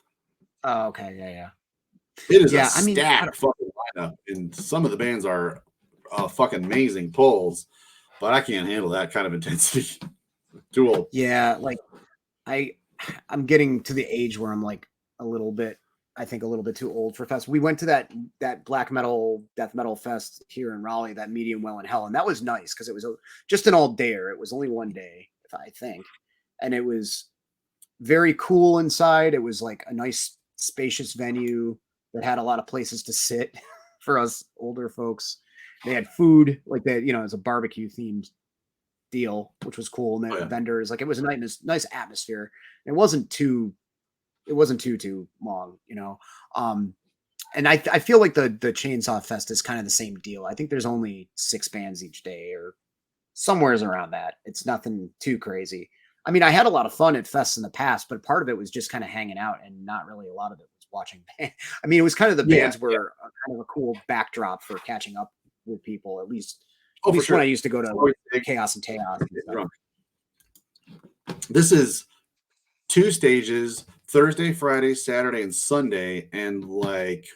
Oh, okay, yeah. It is stacked fucking lineup, and some of the bands are fucking amazing pulls, but I can't handle that kind of intensity. Too old. Yeah, like I I'm getting to the age where I'm like a little bit, I think a little bit too old for fest. We went to that black metal, death metal fest here in Raleigh, that Medium Well in Hell, and that was nice because it was just an all dayer. It was only one day, if I think, and it was very cool inside. It was like a nice, spacious venue that had a lot of places to sit for us older folks. They had food, like that, you know, it was a barbecue themed deal, which was cool. And they Oh had yeah. vendors, like it was a nice atmosphere. It wasn't too long, you know. Um, and I feel like the Chainsaw Fest is kind of the same deal. I think there's only 6 bands each day or somewheres around that. It's nothing too crazy. I mean, I had a lot of fun at fests in the past, but part of it was just kind of hanging out and not really a lot of it was watching. I mean, it was kind of the Yeah. bands were kind of a cool backdrop for catching up with people, Oh, at for least when I sure. used to go to Always big, Chaos and Chaos and getting stuff. drunk. This is 2 stages: Thursday, Friday, Saturday, and Sunday, and like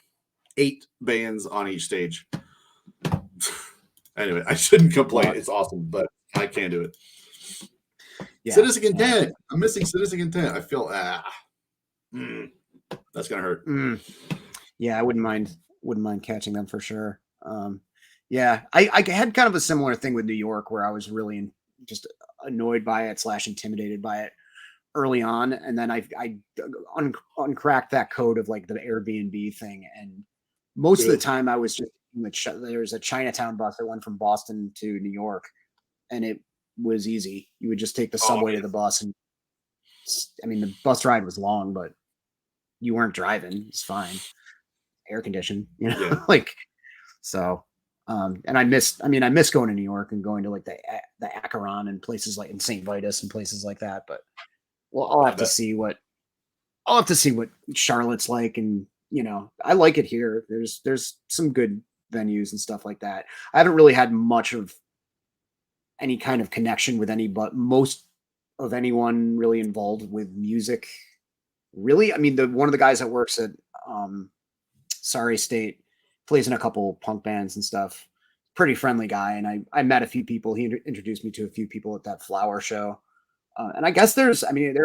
8 bands on each stage. Anyway, I shouldn't complain. It's awesome, but I can't do it. Yeah, Citizen Intent. I'm missing Citizen Intent. I feel that's gonna hurt. Yeah, I wouldn't mind catching them for sure. Yeah, I had kind of a similar thing with New York where I was really just annoyed by it / intimidated by it early on, and then I uncracked that code of like the Airbnb thing, and most of the time I was just there was a Chinatown bus that went from Boston to New York, and it was easy. You would just take the subway to the bus, and I mean the bus ride was long, but you weren't driving. It's fine, air conditioned, you know, Yeah. like so. And I miss going to New York and going to like the Acheron and places like in St. Vitus and places like that. But well, I'll have to see what Charlotte's like, and you know, I like it here. There's some good venues and stuff like that. I haven't really had much of any kind of connection with most of anyone really involved with music. Really, I mean, the one of the guys that works at Sorry State plays in a couple punk bands and stuff. Pretty friendly guy, and I met a few people. He introduced me to a few people at that flower show. And I guess there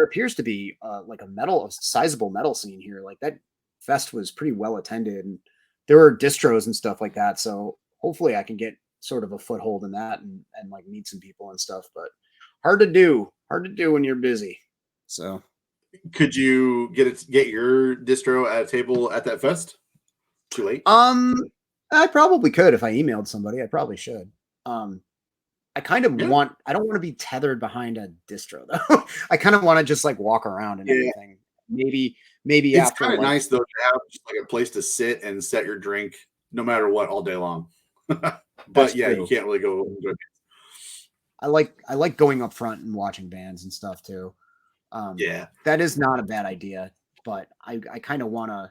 appears to be like a sizable metal scene here. Like that fest was pretty well attended, and there were distros and stuff like that. So hopefully, I can get sort of a foothold in that and like meet some people and stuff. But hard to do when you're busy. So Could you get your distro at a table at that fest? Too late. I probably could if I emailed somebody. I probably should. I kind of Yeah. I don't want to be tethered behind a distro though. I kind of want to just like walk around and everything. Maybe It's after kind of like nice though to have just like a place to sit and set your drink no matter what all day long. that's But yeah, true. you can't really go enjoy it. I like going up front and watching bands and stuff too. Yeah. That is not a bad idea, but I kind of want to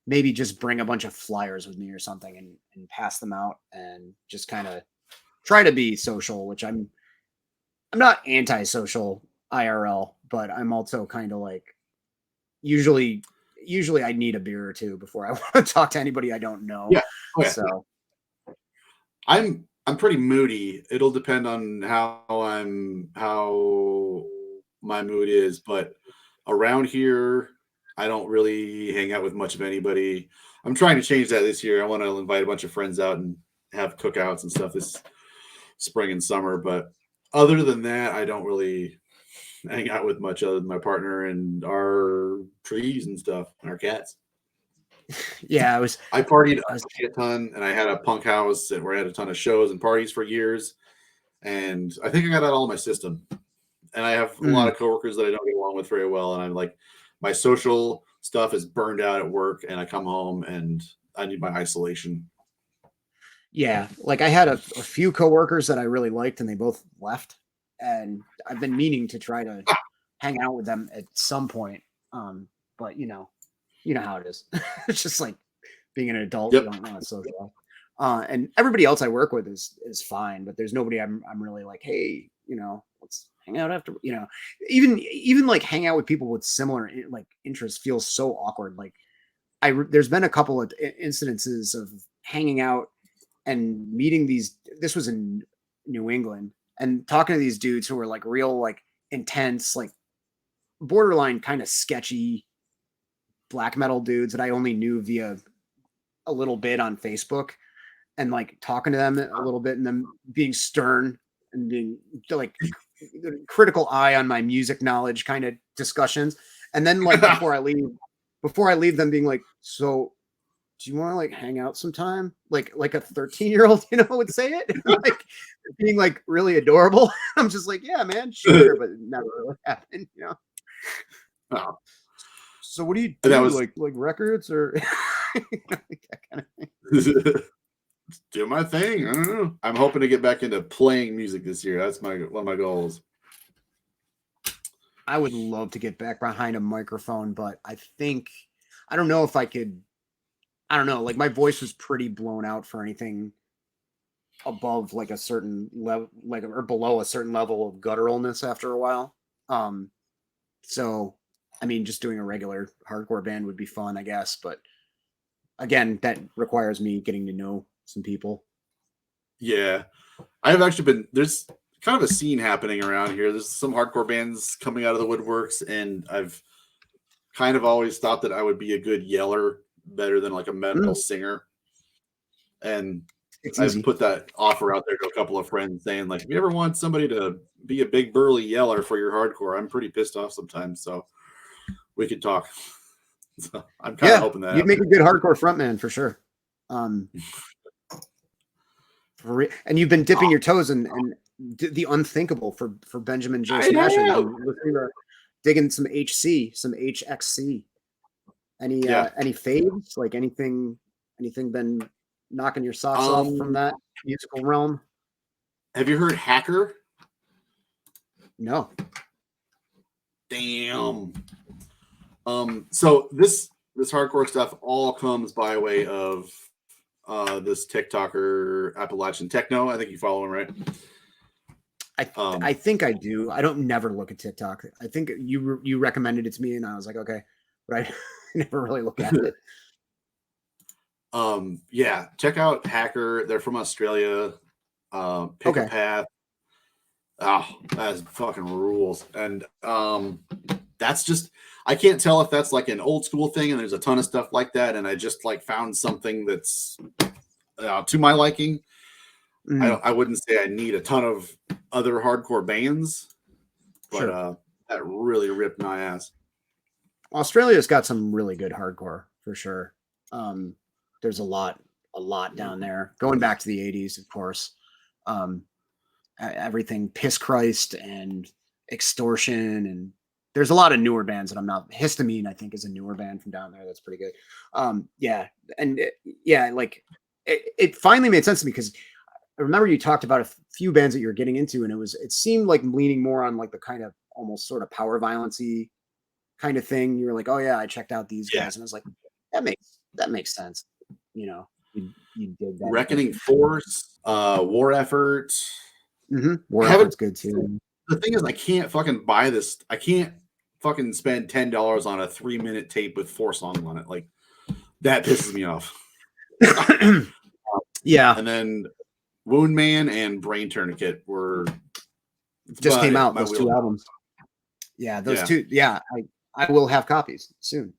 maybe just bring a bunch of flyers with me or something and pass them out and just kind of try to be social, which I'm not antisocial IRL, but I'm also kind of like usually I need a beer or two before I want to talk to anybody I don't know. Yeah. Oh, yeah. So I'm pretty moody. It'll depend on how my mood is, but around here I don't really hang out with much of anybody. I'm trying to change that this year. I want to invite a bunch of friends out and have cookouts and stuff this spring and summer, but other than that, I don't really hang out with much other than my partner and our trees and stuff and our cats. yeah, I partied a ton, and I had a punk house where I had a ton of shows and parties for years, and I think I got that all in my system. And I have a lot of coworkers that I don't get along with very well, and I'm like, my social stuff is burned out at work, and I come home and I need my isolation. yeah, like I had a few coworkers that I really liked and they both left, and I've been meaning to try to hang out with them at some point. But you know how it is. It's just like being an adult, you Yep. don't want to socialize. And everybody else I work with is fine, but there's nobody I'm really like, hey, let's hang out after, even like hang out with people with similar like interests feels so awkward. Like there's been a couple of incidences of hanging out and meeting this was in New England and talking to these dudes who were like real, like intense, like borderline kind of sketchy black metal dudes that I only knew via a little bit on Facebook, and like talking to them a little bit and them being stern and being like critical eye on my music knowledge kind of discussions. And then like before I leave them being like, so do you want to like hang out sometime? Like a 13-year-old, would say it. Like being like really adorable. I'm just like, yeah, man, sure, but it never really happened, Oh. So what do you do? That was like records or like that kind of thing? Do my thing. I don't know. I'm hoping to get back into playing music this year. That's one of my goals. I would love to get back behind a microphone, but I don't know if I could. I don't know. Like my voice was pretty blown out for anything above like a certain level, like or below a certain level of gutturalness after a while. So I mean, just doing a regular hardcore band would be fun, I guess. But again, that requires me getting to know some people. Yeah, I have actually there's kind of a scene happening around here. There's some hardcore bands coming out of the woodworks, and I've kind of always thought that I would be a good yeller better than like a metal singer. And I've put that offer out there to a couple of friends saying, like, if you ever want somebody to be a big burly yeller for your hardcore, I'm pretty pissed off sometimes. So we could talk. So I'm kind of hoping that you'd make a good hardcore frontman for sure. And you've been dipping your toes in the unthinkable for Benjamin J. Smasher. Digging some HXC. Any faves? Like anything been knocking your socks off from that musical realm? Have you heard Hacker? No. Damn. So this hardcore stuff all comes by way of this TikToker Appalachian Techno. I think you follow him, right? I think I do. I don't never look at TikTok. I think you recommended it to me, and I was like, okay, but I never really look at it. Yeah, check out Hacker. They're from Australia. Pick a Path. Oh, that's fucking rules. And that's just, I can't tell if that's like an old school thing, and there's a ton of stuff like that, and I just like found something that's to my liking. I wouldn't say I need a ton of other hardcore bands, but that really ripped my ass. Australia's got some really good hardcore for sure. There's a lot down there. Going back to the 80s, of course. Everything Piss Christ and Extortion, and there's a lot of newer bands that I'm not. Histamine, I think, is a newer band from down there that's pretty good. It finally made sense to me because I remember you talked about a few bands that you were getting into, and it seemed like leaning more on like the kind of almost sort of power violence-y kind of thing. You were like, oh yeah, I checked out these guys, and I was like, that makes sense. You did that. Reckoning Force, War Effort. War Effort's good too. The thing is, I can't fucking buy this. I can't fucking spend $10 on a 3-minute tape with 4 songs on it. Like that pisses me off. Yeah. And then Wound Man and Brain Tourniquet were just came out. Those 2 albums. Yeah, those 2. Yeah, I will have copies soon.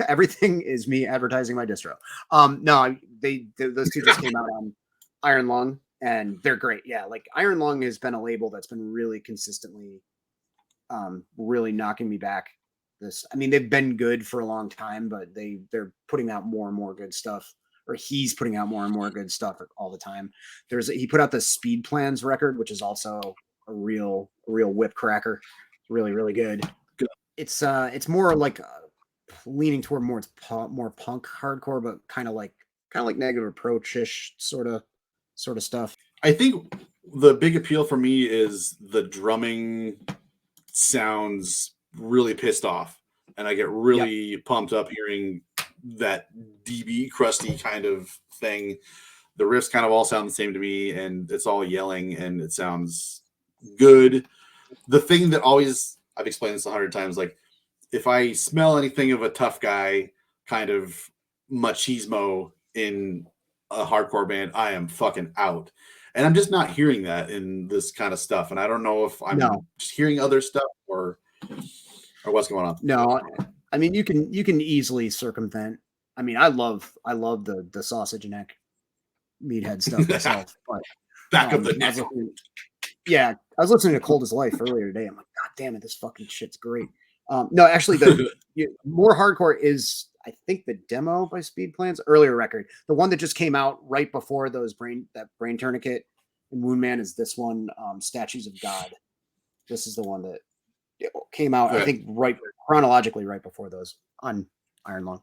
Everything is me advertising my distro. No, those 2 just came out on Iron Lung, and they're great. Yeah, like Iron Lung has been a label that's been really consistently, really knocking me back. They've been good for a long time, but they're putting out more and more good stuff. Or he's putting out more and more good stuff all the time. He put out the Speed Plans record, which is also a real whip cracker. Really, really good. It's more like leaning toward more punk hardcore, but kind of like Negative Approach-ish sort of stuff. I think the big appeal for me is the drumming sounds really pissed off, and I get really pumped up hearing that DB crusty kind of thing. The riffs kind of all sound the same to me, and it's all yelling, and it sounds good. The thing that I've explained this 100 times, like if I smell anything of a tough guy kind of machismo in a hardcore band, I am fucking out. And I'm just not hearing that in this kind of stuff. And I don't know if I'm just hearing other stuff or or what's going on? No, I mean you can easily circumvent. I mean, I love the sausage neck meathead stuff myself, but Back of the I neck. was I was listening to Cold as Life earlier today. I'm like, God damn it, this fucking shit's great. No, actually, more hardcore is, I think, the demo by Speed Plan's earlier record. The one that just came out right before that Brain Tourniquet and Wound Man is this one, Statues of God. This is the one that came out, I think, chronologically right before those on Iron Lung.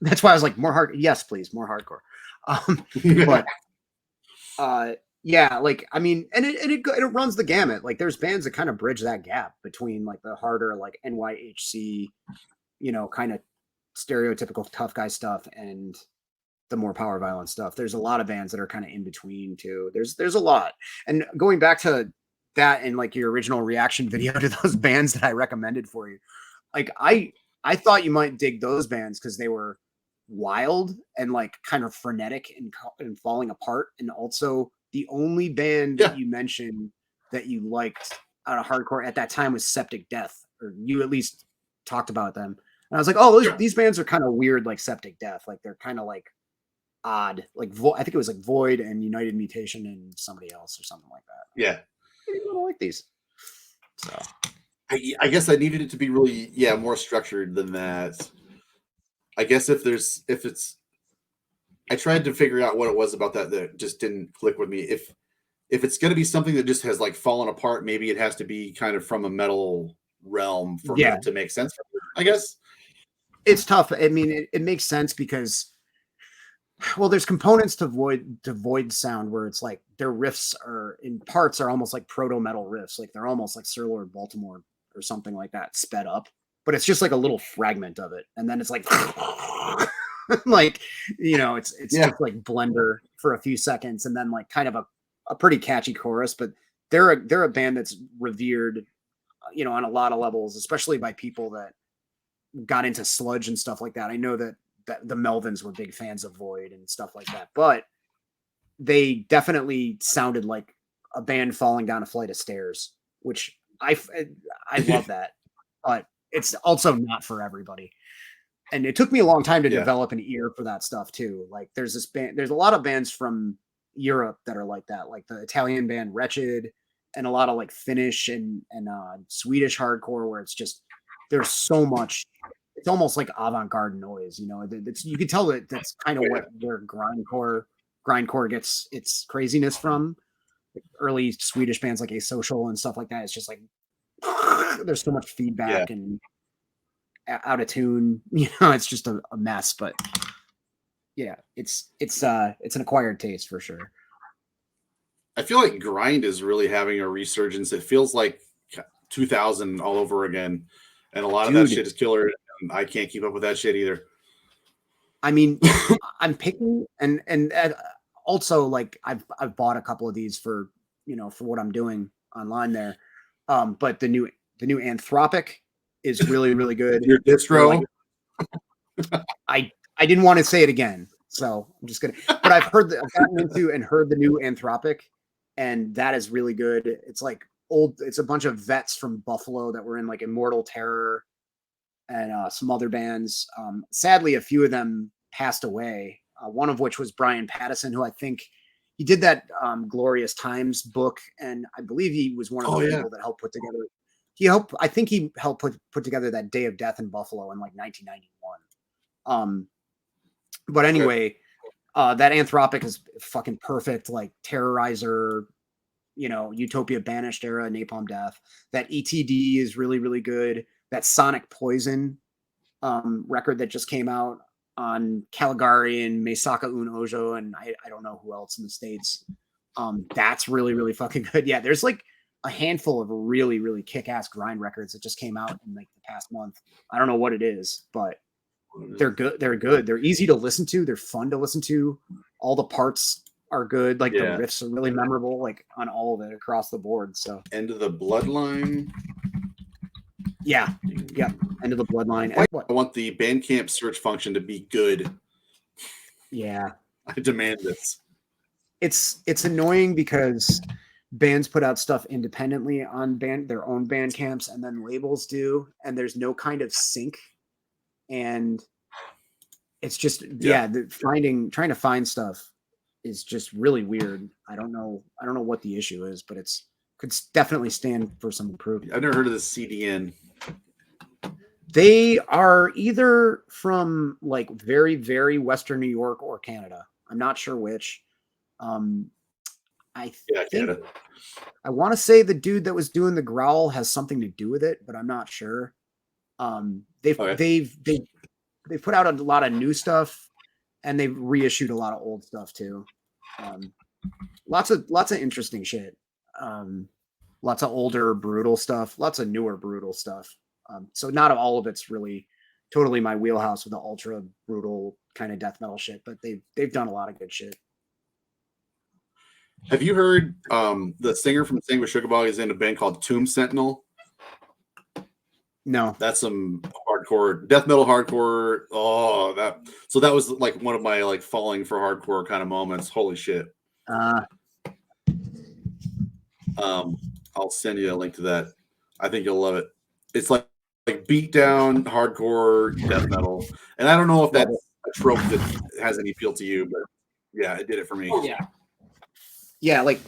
That's why I was like, more hard. Yes, please, more hardcore. But yeah, like, I mean, and it runs the gamut. Like, there's bands that kind of bridge that gap between like the harder, like NYHC, kind of stereotypical tough guy stuff and the more power violence stuff. There's a lot of bands that are kind of in between too. There's a lot. And going back to that and like your original reaction video to those bands that I recommended for you, like I thought you might dig those bands because they were wild and like kind of frenetic and falling apart, and also the only band that you mentioned that you liked out of hardcore at that time was Septic Death, or you at least talked about them. And I was like, oh, these bands are kind of weird, like Septic Death. Like they're kind of like odd. Like I think it was like Void and United Mutation and somebody else or something like that. Yeah. I don't like these. So I guess I needed it to be really, more structured than that. I guess I tried to figure out what it was about that just didn't click with me. If it's going to be something that just has like fallen apart, maybe it has to be kind of from a metal realm for it to make sense for me, I guess. It's tough. I mean, it makes sense because, well, there's components to Void sound where it's like their riffs are in parts are almost like proto metal riffs. Like they're almost like Sir Lord Baltimore or something like that sped up, but it's just like a little fragment of it. And then it's like, like, it's just like Blender for a few seconds and then like kind of a pretty catchy chorus, but they're a band that's revered, on a lot of levels, especially by people that got into sludge and stuff like that. I know that the Melvins were big fans of Void and stuff like that, but they definitely sounded like a band falling down a flight of stairs, which I love that, but it's also not for everybody. And it took me a long time to develop an ear for that stuff too. Like there's a lot of bands from Europe that are like that, like the Italian band Wretched and a lot of like Finnish and Swedish hardcore where it's just, there's so much, it's almost like avant-garde noise, you can tell that that's kind of where grindcore gets its craziness from. Like early Swedish bands like Asocial and stuff like that. It's just like, there's so much feedback and out of tune, it's just a mess, but yeah, it's an acquired taste for sure. I feel like grind is really having a resurgence. It feels like 2000 all over again, and a lot of that shit is killer. And I can't keep up with that shit either. I mean, I'm picking and also like I've bought a couple of these for for what I'm doing online there, but the new Anthropic is really, really good. Your distro. I didn't want to say it again, so I'm just gonna. But I've gotten into and heard the new Anthropic, and that is really good. It's like it's a bunch of vets from Buffalo that were in like Immortal Terror and some other bands. Sadly, a few of them passed away. One of which was Brian Pattison, who I think he did that Glorious Times book, and I believe he was one of the people that helped put together. I think he helped put together that Day of Death in Buffalo in like 1991. But anyway, that Anthropic is fucking perfect. Like Terrorizer, Utopia Banished era, Napalm Death. That ETD is really, really good. That Sonic Poison record that just came out on Caligari and Meisaka Un Ojo, and I don't know who else in the States. That's really, really fucking good. Yeah, there's like a handful of really, really kick-ass grind records that just came out in like the past month. I don't know what it is, but they're good. They're good. They're easy to listen to. They're fun to listen to. All the parts are good. Like the riffs are really memorable, like on all of it across the board. So End of the Bloodline. Yeah. End of the Bloodline. I want the Bandcamp search function to be good. Yeah. I demand this. It's annoying because bands put out stuff independently on their own band camps, and then labels do, and there's no kind of sync. And it's just trying to find stuff is just really weird. I don't know what the issue is, but could definitely stand for some improvement. I've never heard of this CDN. They are either from like very, very Western New York or Canada. I'm not sure which. I think Canada. I want to say the dude that was doing the growl has something to do with it, but I'm not sure. They've put out a lot of new stuff, and they've reissued a lot of old stuff too. Lots of interesting shit. Lots of older brutal stuff, lots of newer brutal stuff. So not all of it's really totally my wheelhouse with the ultra brutal kind of death metal shit, but they've done a lot of good shit. Have you heard the singer from Sing with Sugarbug is in a band called Tomb Sentinel? No. That's some hardcore death metal hardcore. Oh, that was like one of my like falling for hardcore kind of moments. Holy shit. I'll send you a link to that. I think you'll love it. It's like beat down hardcore death metal. And I don't know if that's a trope that has any appeal to you, but yeah, it did it for me. Oh, yeah. Yeah, like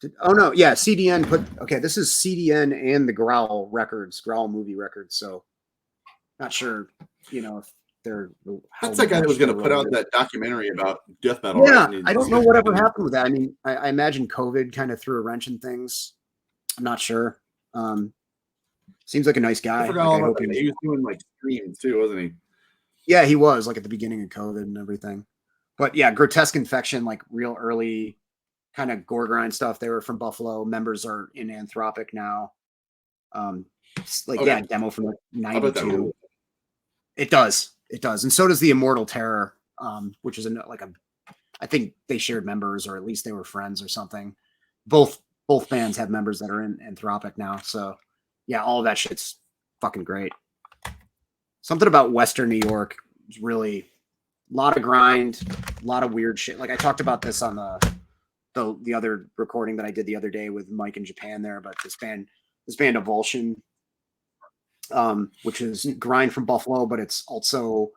CDN this is CDN and the Growl movie records, so not sure, if they're that's the guy that was going to put out that documentary about death metal. Yeah, right? I don't know whatever happened with that. I mean, I imagine COVID kind of threw a wrench in things. I'm not sure. Seems like a nice guy. I forgot all about that. He was doing like streams too, wasn't he? Yeah, he was like at the beginning of COVID and everything. But yeah, Grotesque Infection, like real early kind of gore grind stuff. They were from Buffalo. Members are in Anthropic now. Demo from like 92. It does. And so does the Immortal Terror, which is I think they shared members, or at least they were friends or something. Both bands have members that are in Anthropic now. So yeah, all of that shit's fucking great. Something about Western New York is really a lot of grind, a lot of weird shit. Like I talked about this on the other recording that I did the other day with Mike in Japan there, but this band Avulsion, which is grind from Buffalo, but it's also,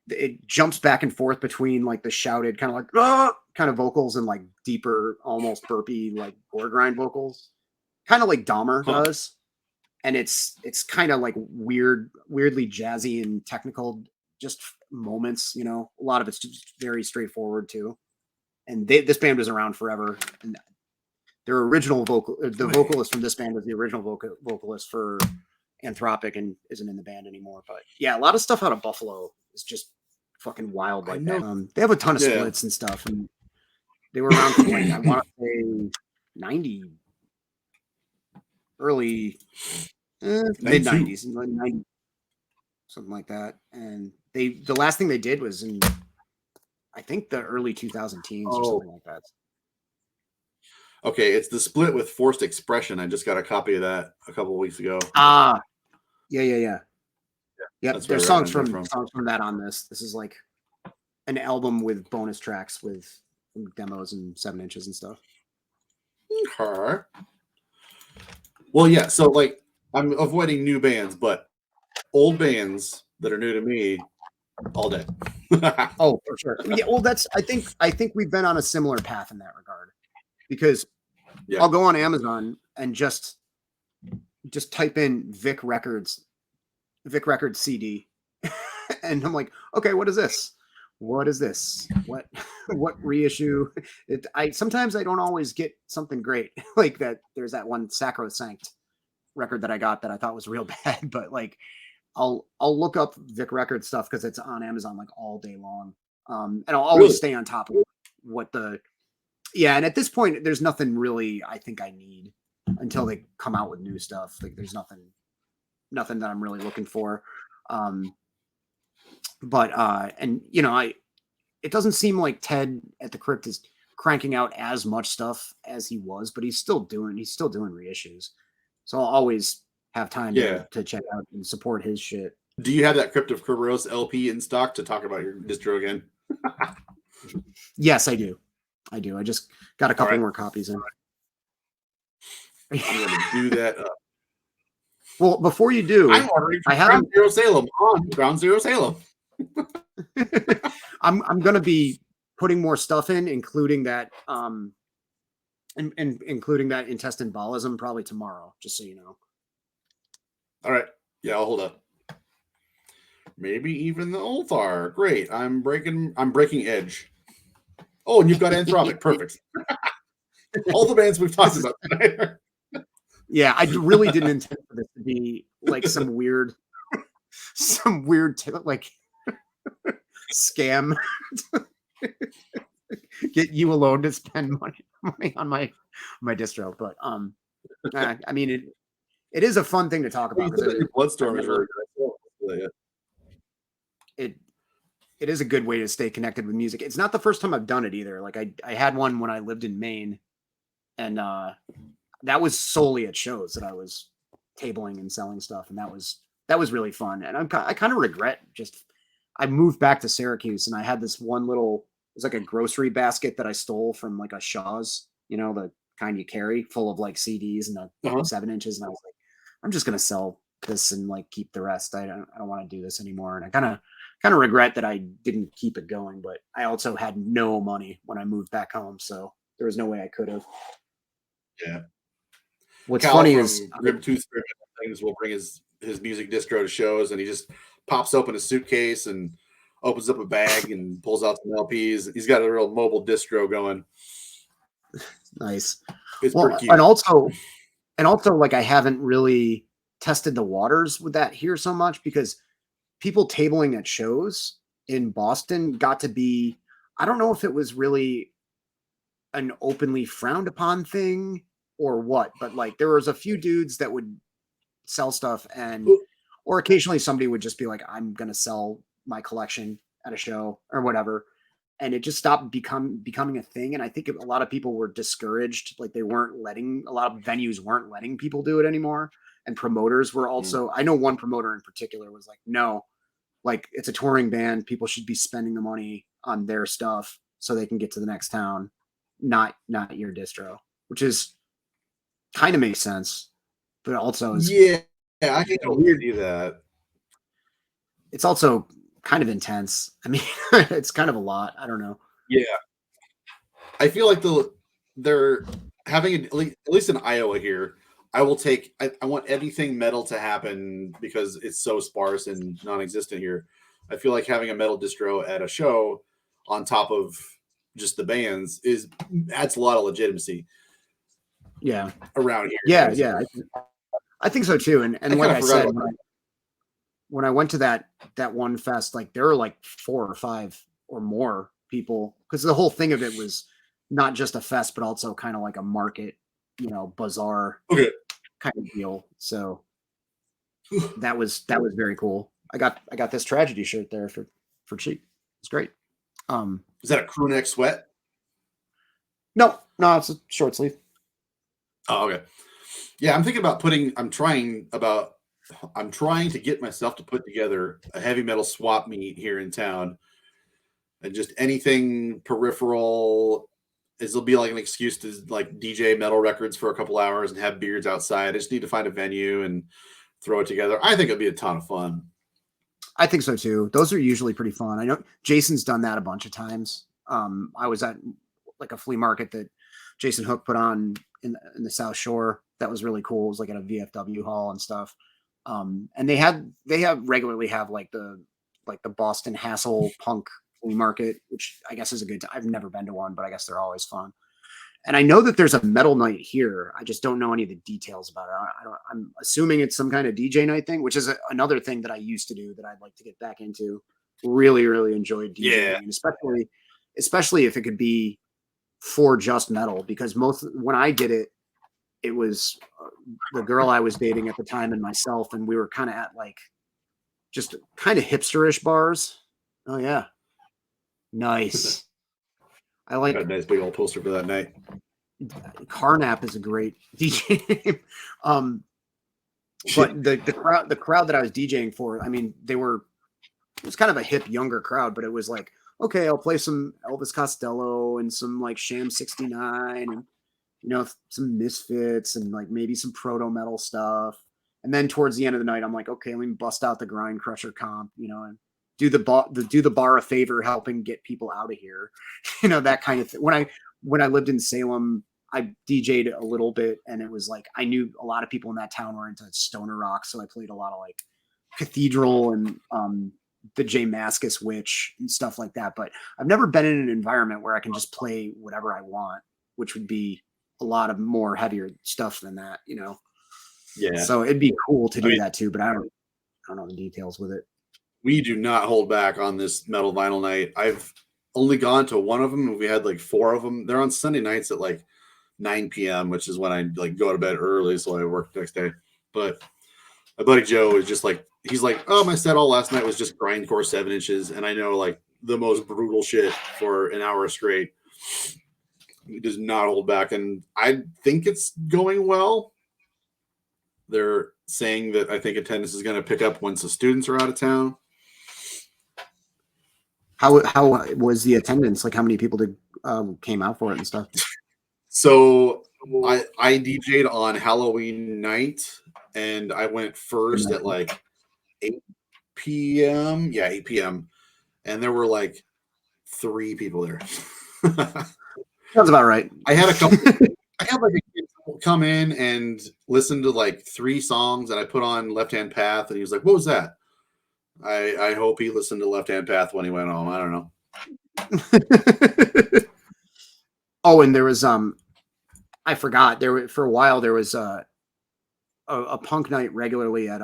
it jumps back and forth between like the shouted kind of like kind of vocals and like deeper, almost burpy, like gore grind vocals, kind of like Dahmer does. And it's kind of like weirdly jazzy and technical, just moments, a lot of it's just very straightforward too. And this band was around forever. And their original vocalist from this band was the original vocalist for Anthropic and isn't in the band anymore. But yeah, a lot of stuff out of Buffalo is just fucking wild like that. They have a ton of splits and stuff, and they were around from like I want to say 90, early mid 90s, 90, something like that. And the last thing they did was in I think the early 2000 teens or something like that. Okay, it's the split with Forced Expression. I just got a copy of that a couple of weeks ago. Yeah. Yep, there's songs from that on this. This is like an album with bonus tracks with demos and 7 inches and stuff. Okay. Well, yeah. So like, I'm avoiding new bands, but old bands that are new to me, all day. Oh, for sure. Yeah. Well, I think we've been on a similar path in that regard, because I'll go on Amazon and just type in Vic Records CD, and I'm like, okay, what is this? What reissue? Sometimes I don't always get something great like that. There's that one Sacrosanct record that I got that I thought was real bad, but like I'll look up Vic Records stuff because it's on Amazon like all day long, and I'll always stay on top of what and at this point there's nothing really I think I need until they come out with new stuff. Like there's nothing that I'm really looking for. It doesn't seem like Ted at the Crypt is cranking out as much stuff as he was, but he's still doing reissues. So I'll always have time to check out and support his shit. Do you have that Crypt of Kerberos LP in stock to talk about your distro again? Yes, I do. I just got a couple more copies in. I'm going to do that. Well, before you do, I'm ordering I from haven't. Ground Zero Salem on Ground Zero Salem. I'm going to be putting more stuff in, including that and including that intestine ballism probably tomorrow, just so you know. All right. Yeah, I'll hold up. Maybe even the Ulthar. Great. I'm breaking edge. Oh, and you've got Anthropic. Perfect. All the bands we've talked about tonight. Yeah, I really didn't intend for this to be like some weird like scam. Get you alone to spend money on my distro, but I mean it is a fun thing to talk Well, about you said that your Bloodstorm is never, really good. it is a good way to stay connected with music. It's not the first time I've done it either. Like I had one when I lived in Maine, and that was solely at shows that I was tabling and selling stuff, and that was really fun. And I kind of regret just I moved back to Syracuse, and I had this one little it was like a grocery basket that I stole from like a Shaw's, you know, the kind you carry, full of like CDs and Uh-huh. 7 inches, and I was like, I'm just gonna sell this and like keep the rest. I don't want to do this anymore, and I kind of regret that I didn't keep it going. But I also had no money when I moved back home, so there was no way I could have. Yeah. What's Cal funny from is Grim Tooth things will bring his music distro to shows, and he just pops open a suitcase and opens up a bag and pulls out some LPs. He's got a real mobile distro going. Nice. It's Well, pretty cute. and also like I haven't really tested the waters with that here so much because people tabling at shows in Boston got to be, I don't know if it was really an openly frowned upon thing or what, but like there was a few dudes that would sell stuff or occasionally somebody would just be like, I'm going to sell my collection at a show or whatever. And it just stopped becoming a thing. And I think a lot of people were discouraged. Like a lot of venues weren't letting people do it anymore. And promoters were also, I know one promoter in particular was like, no, like it's a touring band. People should be spending the money on their stuff so they can get to the next town, not your distro, which is kind of makes sense, but also is I can weird. do that. It's also kind of intense. I mean, it's kind of a lot. I don't know. Yeah, I feel like they're having at least in Iowa here. I will take. I want anything metal to happen because it's so sparse and non-existent here. I feel like having a metal distro at a show on top of just the bands adds a lot of legitimacy. Yeah, around here. Yeah. I think so too. And like I said, when I went to that one fest, like there were like 4 or 5 or more people because the whole thing of it was not just a fest, but also kind of like a market, you know, bazaar kind of deal. So that was very cool. I got this tragedy shirt there for cheap. It's great. Is that a crew neck sweat? No, it's a short sleeve. Oh, okay. Yeah, I'm thinking about I'm trying to get myself to put together a heavy metal swap meet here in town. And just anything peripheral. It'll be like an excuse to like DJ metal records for a couple hours and have beards outside. I just need to find a venue and throw it together. I think it'd be a ton of fun. I think so too. Those are usually pretty fun. I know Jason's done that a bunch of times. I was at like a flea market that Jason Hook put on in the South Shore. That was really cool. It was like at a VFW hall and stuff. And they regularly have like the Boston Hassle punk flea market, which I guess is a good time. I've never been to one, but I guess they're always fun. And I know that there's a metal night here. I just don't know any of the details about it. I'm assuming it's some kind of DJ night thing, which is another thing that I used to do that I'd like to get back into. Really, really enjoyed DJing, and especially if it could be for just metal, because when I did it, it was the girl I was dating at the time and myself, and we were kind of at like just kind of hipsterish bars. Oh yeah, nice. I like got a nice big old poster for that night. Carnap is a great DJ. But the crowd that I was DJing for, I mean, it was kind of a hip younger crowd, but it was like, okay, I'll play some Elvis Costello and some like Sham 69 and some Misfits and like maybe some proto metal stuff. And then towards the end of the night, I'm like, okay, let me bust out the Grind Crusher comp, and do the bar a favor, helping get people out of here, that kind of thing. When I lived in Salem, I DJ'd a little bit, and it was like I knew a lot of people in that town were into stoner rock, so I played a lot of like Cathedral and the J Mascis Witch and stuff like that. But I've never been in an environment where I can just play whatever I want, which would be a lot of more heavier stuff than that, Yeah. So it'd be cool to do that too, but I don't know the details with it. We do not hold back on this metal vinyl night. I've only gone to one of them. We had like 4 of them. They're on Sunday nights at like 9 p.m., which is when I like go to bed early, so I work the next day. But my buddy Joe is just like, he's like, oh, my set all last night was just grindcore 7 inches, and I know like the most brutal shit for an hour straight. He does not hold back, and I think it's going well. They're saying that I think attendance is going to pick up once the students are out of town. How was the attendance? Like, how many people came out for it and stuff? So I DJ'd on Halloween night, and I went first at like 8 p.m. Yeah, 8 p.m. And there were like 3 people there. Sounds about right. I had like a kid come in and listen to like 3 songs, and I put on Left Hand Path, and he was like, what was that? I hope he listened to Left Hand Path when he went home. I don't know. Oh, and there was I forgot, for a while there was a punk night regularly at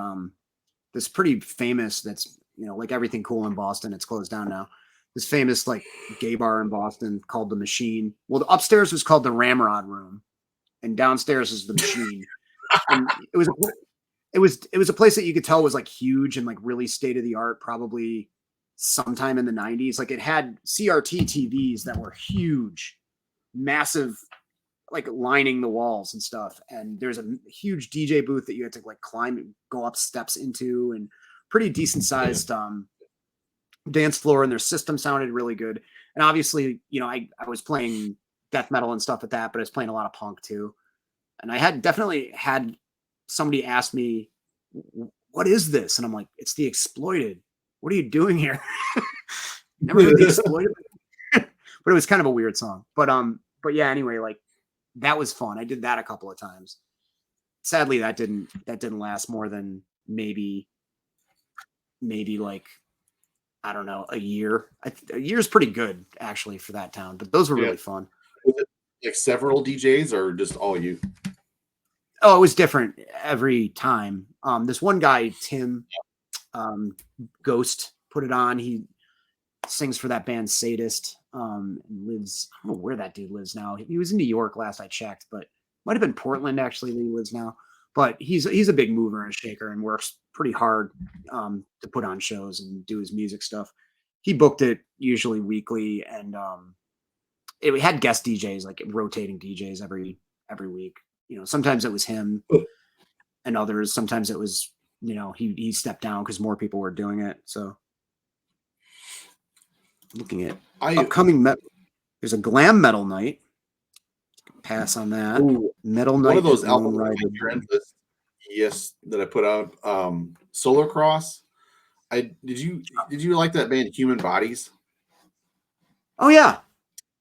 this pretty famous, that's like everything cool in Boston, it's closed down now. This famous like gay bar in Boston called The Machine. Well, the upstairs was called the Ramrod Room, and downstairs is The Machine. And it was a place that you could tell was like huge and like really state of the art, probably sometime in the 90s. Like it had CRT TVs that were huge, massive, like lining the walls and stuff. And there's a huge DJ booth that you had to like go up steps into, and pretty decent sized dance floor, and their system sounded really good. And obviously, I was playing death metal and stuff at that, but I was playing a lot of punk too. And I had definitely had somebody ask me, what is this? And I'm like, it's the Exploited. What are you doing here? Never heard the Exploited. But it was kind of a weird song. But yeah, anyway, like that was fun. I did that a couple of times. Sadly, that didn't last more than maybe like, I don't know, a year. A year's pretty good actually for that town, but those were really fun. Was it like several DJs or just all you? Oh, it was different every time. This one guy, Tim Ghost, put it on. He sings for that band Sadist. Lives, I don't know where that dude lives now. He was in New York last I checked, but might have been Portland actually that he lives now. But he's a big mover and shaker and works pretty hard to put on shows and do his music stuff. He booked it usually weekly, and it had guest DJs, like rotating DJs every week. Sometimes it was him and others. Sometimes it was, he stepped down because more people were doing it. So looking at upcoming there's a glam metal night. Pass on that. Ooh, metal night. One of those albums that I put out, Solar Cross. Did you like that band Human Bodies? Oh yeah,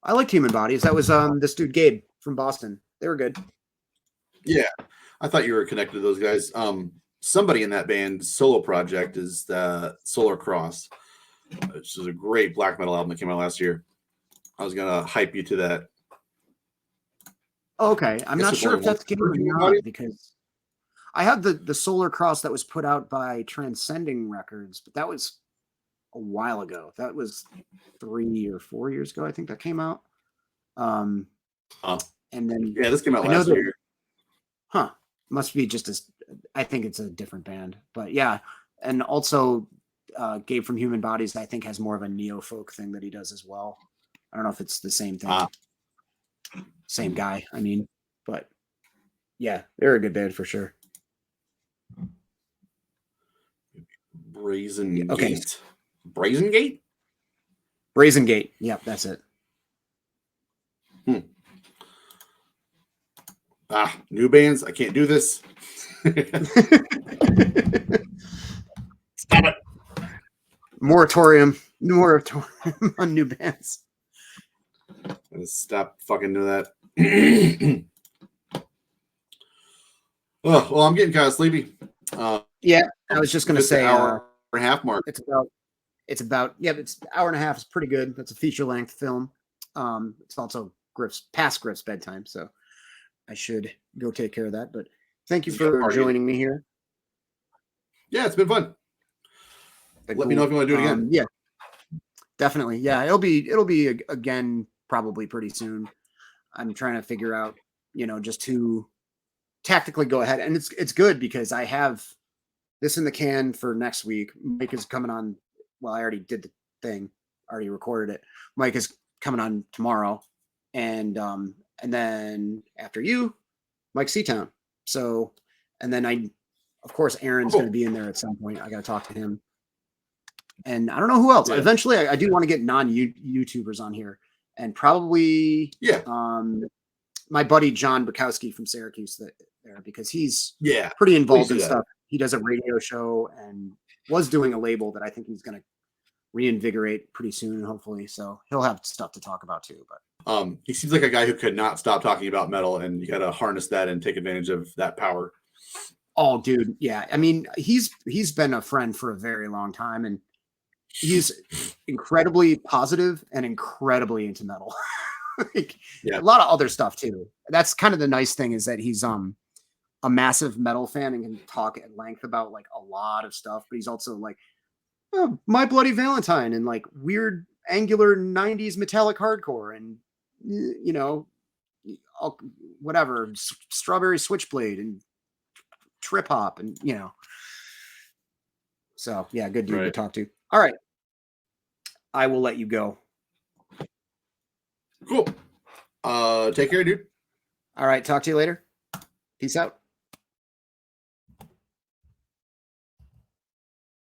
I liked Human Bodies. That was this dude Gabe from Boston. They were good. Yeah, I thought you were connected to those guys. Somebody in that band's solo project is Solar Cross, which is a great black metal album that came out last year. I was gonna hype you to that. Oh, okay, I'm not sure if that's Gabe or not, because I have the Solar Cross that was put out by Transcending Records, but that was a while ago. That was 3 or 4 years ago, I think that came out. And then this came out last year. Huh. Must be I think it's a different band. But yeah. And also Gabe from Human Bodies, I think, has more of a neo-folk thing that he does as well. I don't know if it's the same thing. Same guy, I mean. But yeah, they're a good band for sure. Brazen Gate. Brazen Gate? Brazen Gate. Yep, that's it. New bands, I can't do this. Stop it. Moratorium on new bands. Stop fucking doing that. Oh, well, I'm getting kind of sleepy. Yeah, I was just gonna say hour and a half mark. it's about it's hour and a half is pretty good. That's a feature length film. It's also past Griff's bedtime, so I should go take care of that. But thank you for joining me here. Yeah, it's been fun. Let me know if you want to do it again. Yeah, definitely. Yeah, it'll be again probably pretty soon. I'm trying to figure out, just to tactically go ahead, and it's good because I have this in the can for next week. Mike is coming on. Well, I already did the thing, already recorded it. Mike is coming on tomorrow, and then after you, Mike Seatown. So, and then of course, Aaron's going to be in there at some point. I got to talk to him. And I don't know who else. Yeah. Eventually, I do want to get non-YouTubers on here, and probably my buddy John Bukowski from Syracuse there, because he's pretty involved in stuff. He does a radio show and was doing a label that I think he's going to reinvigorate pretty soon, hopefully. So he'll have stuff to talk about too. But he seems like a guy who could not stop talking about metal, and you got to harness that and take advantage of that power. Oh, dude, yeah. I mean, he's been a friend for a very long time, and he's incredibly positive and incredibly into metal. A lot of other stuff too. That's kind of the nice thing, is that he's a massive metal fan and can talk at length about like a lot of stuff, but he's also like, oh, My Bloody Valentine and like weird angular 90s metallic hardcore and whatever, Strawberry Switchblade and trip hop and so yeah, good dude to talk to. All right, I will let you go. Cool. Take care, dude. All right, talk to you later. Peace out.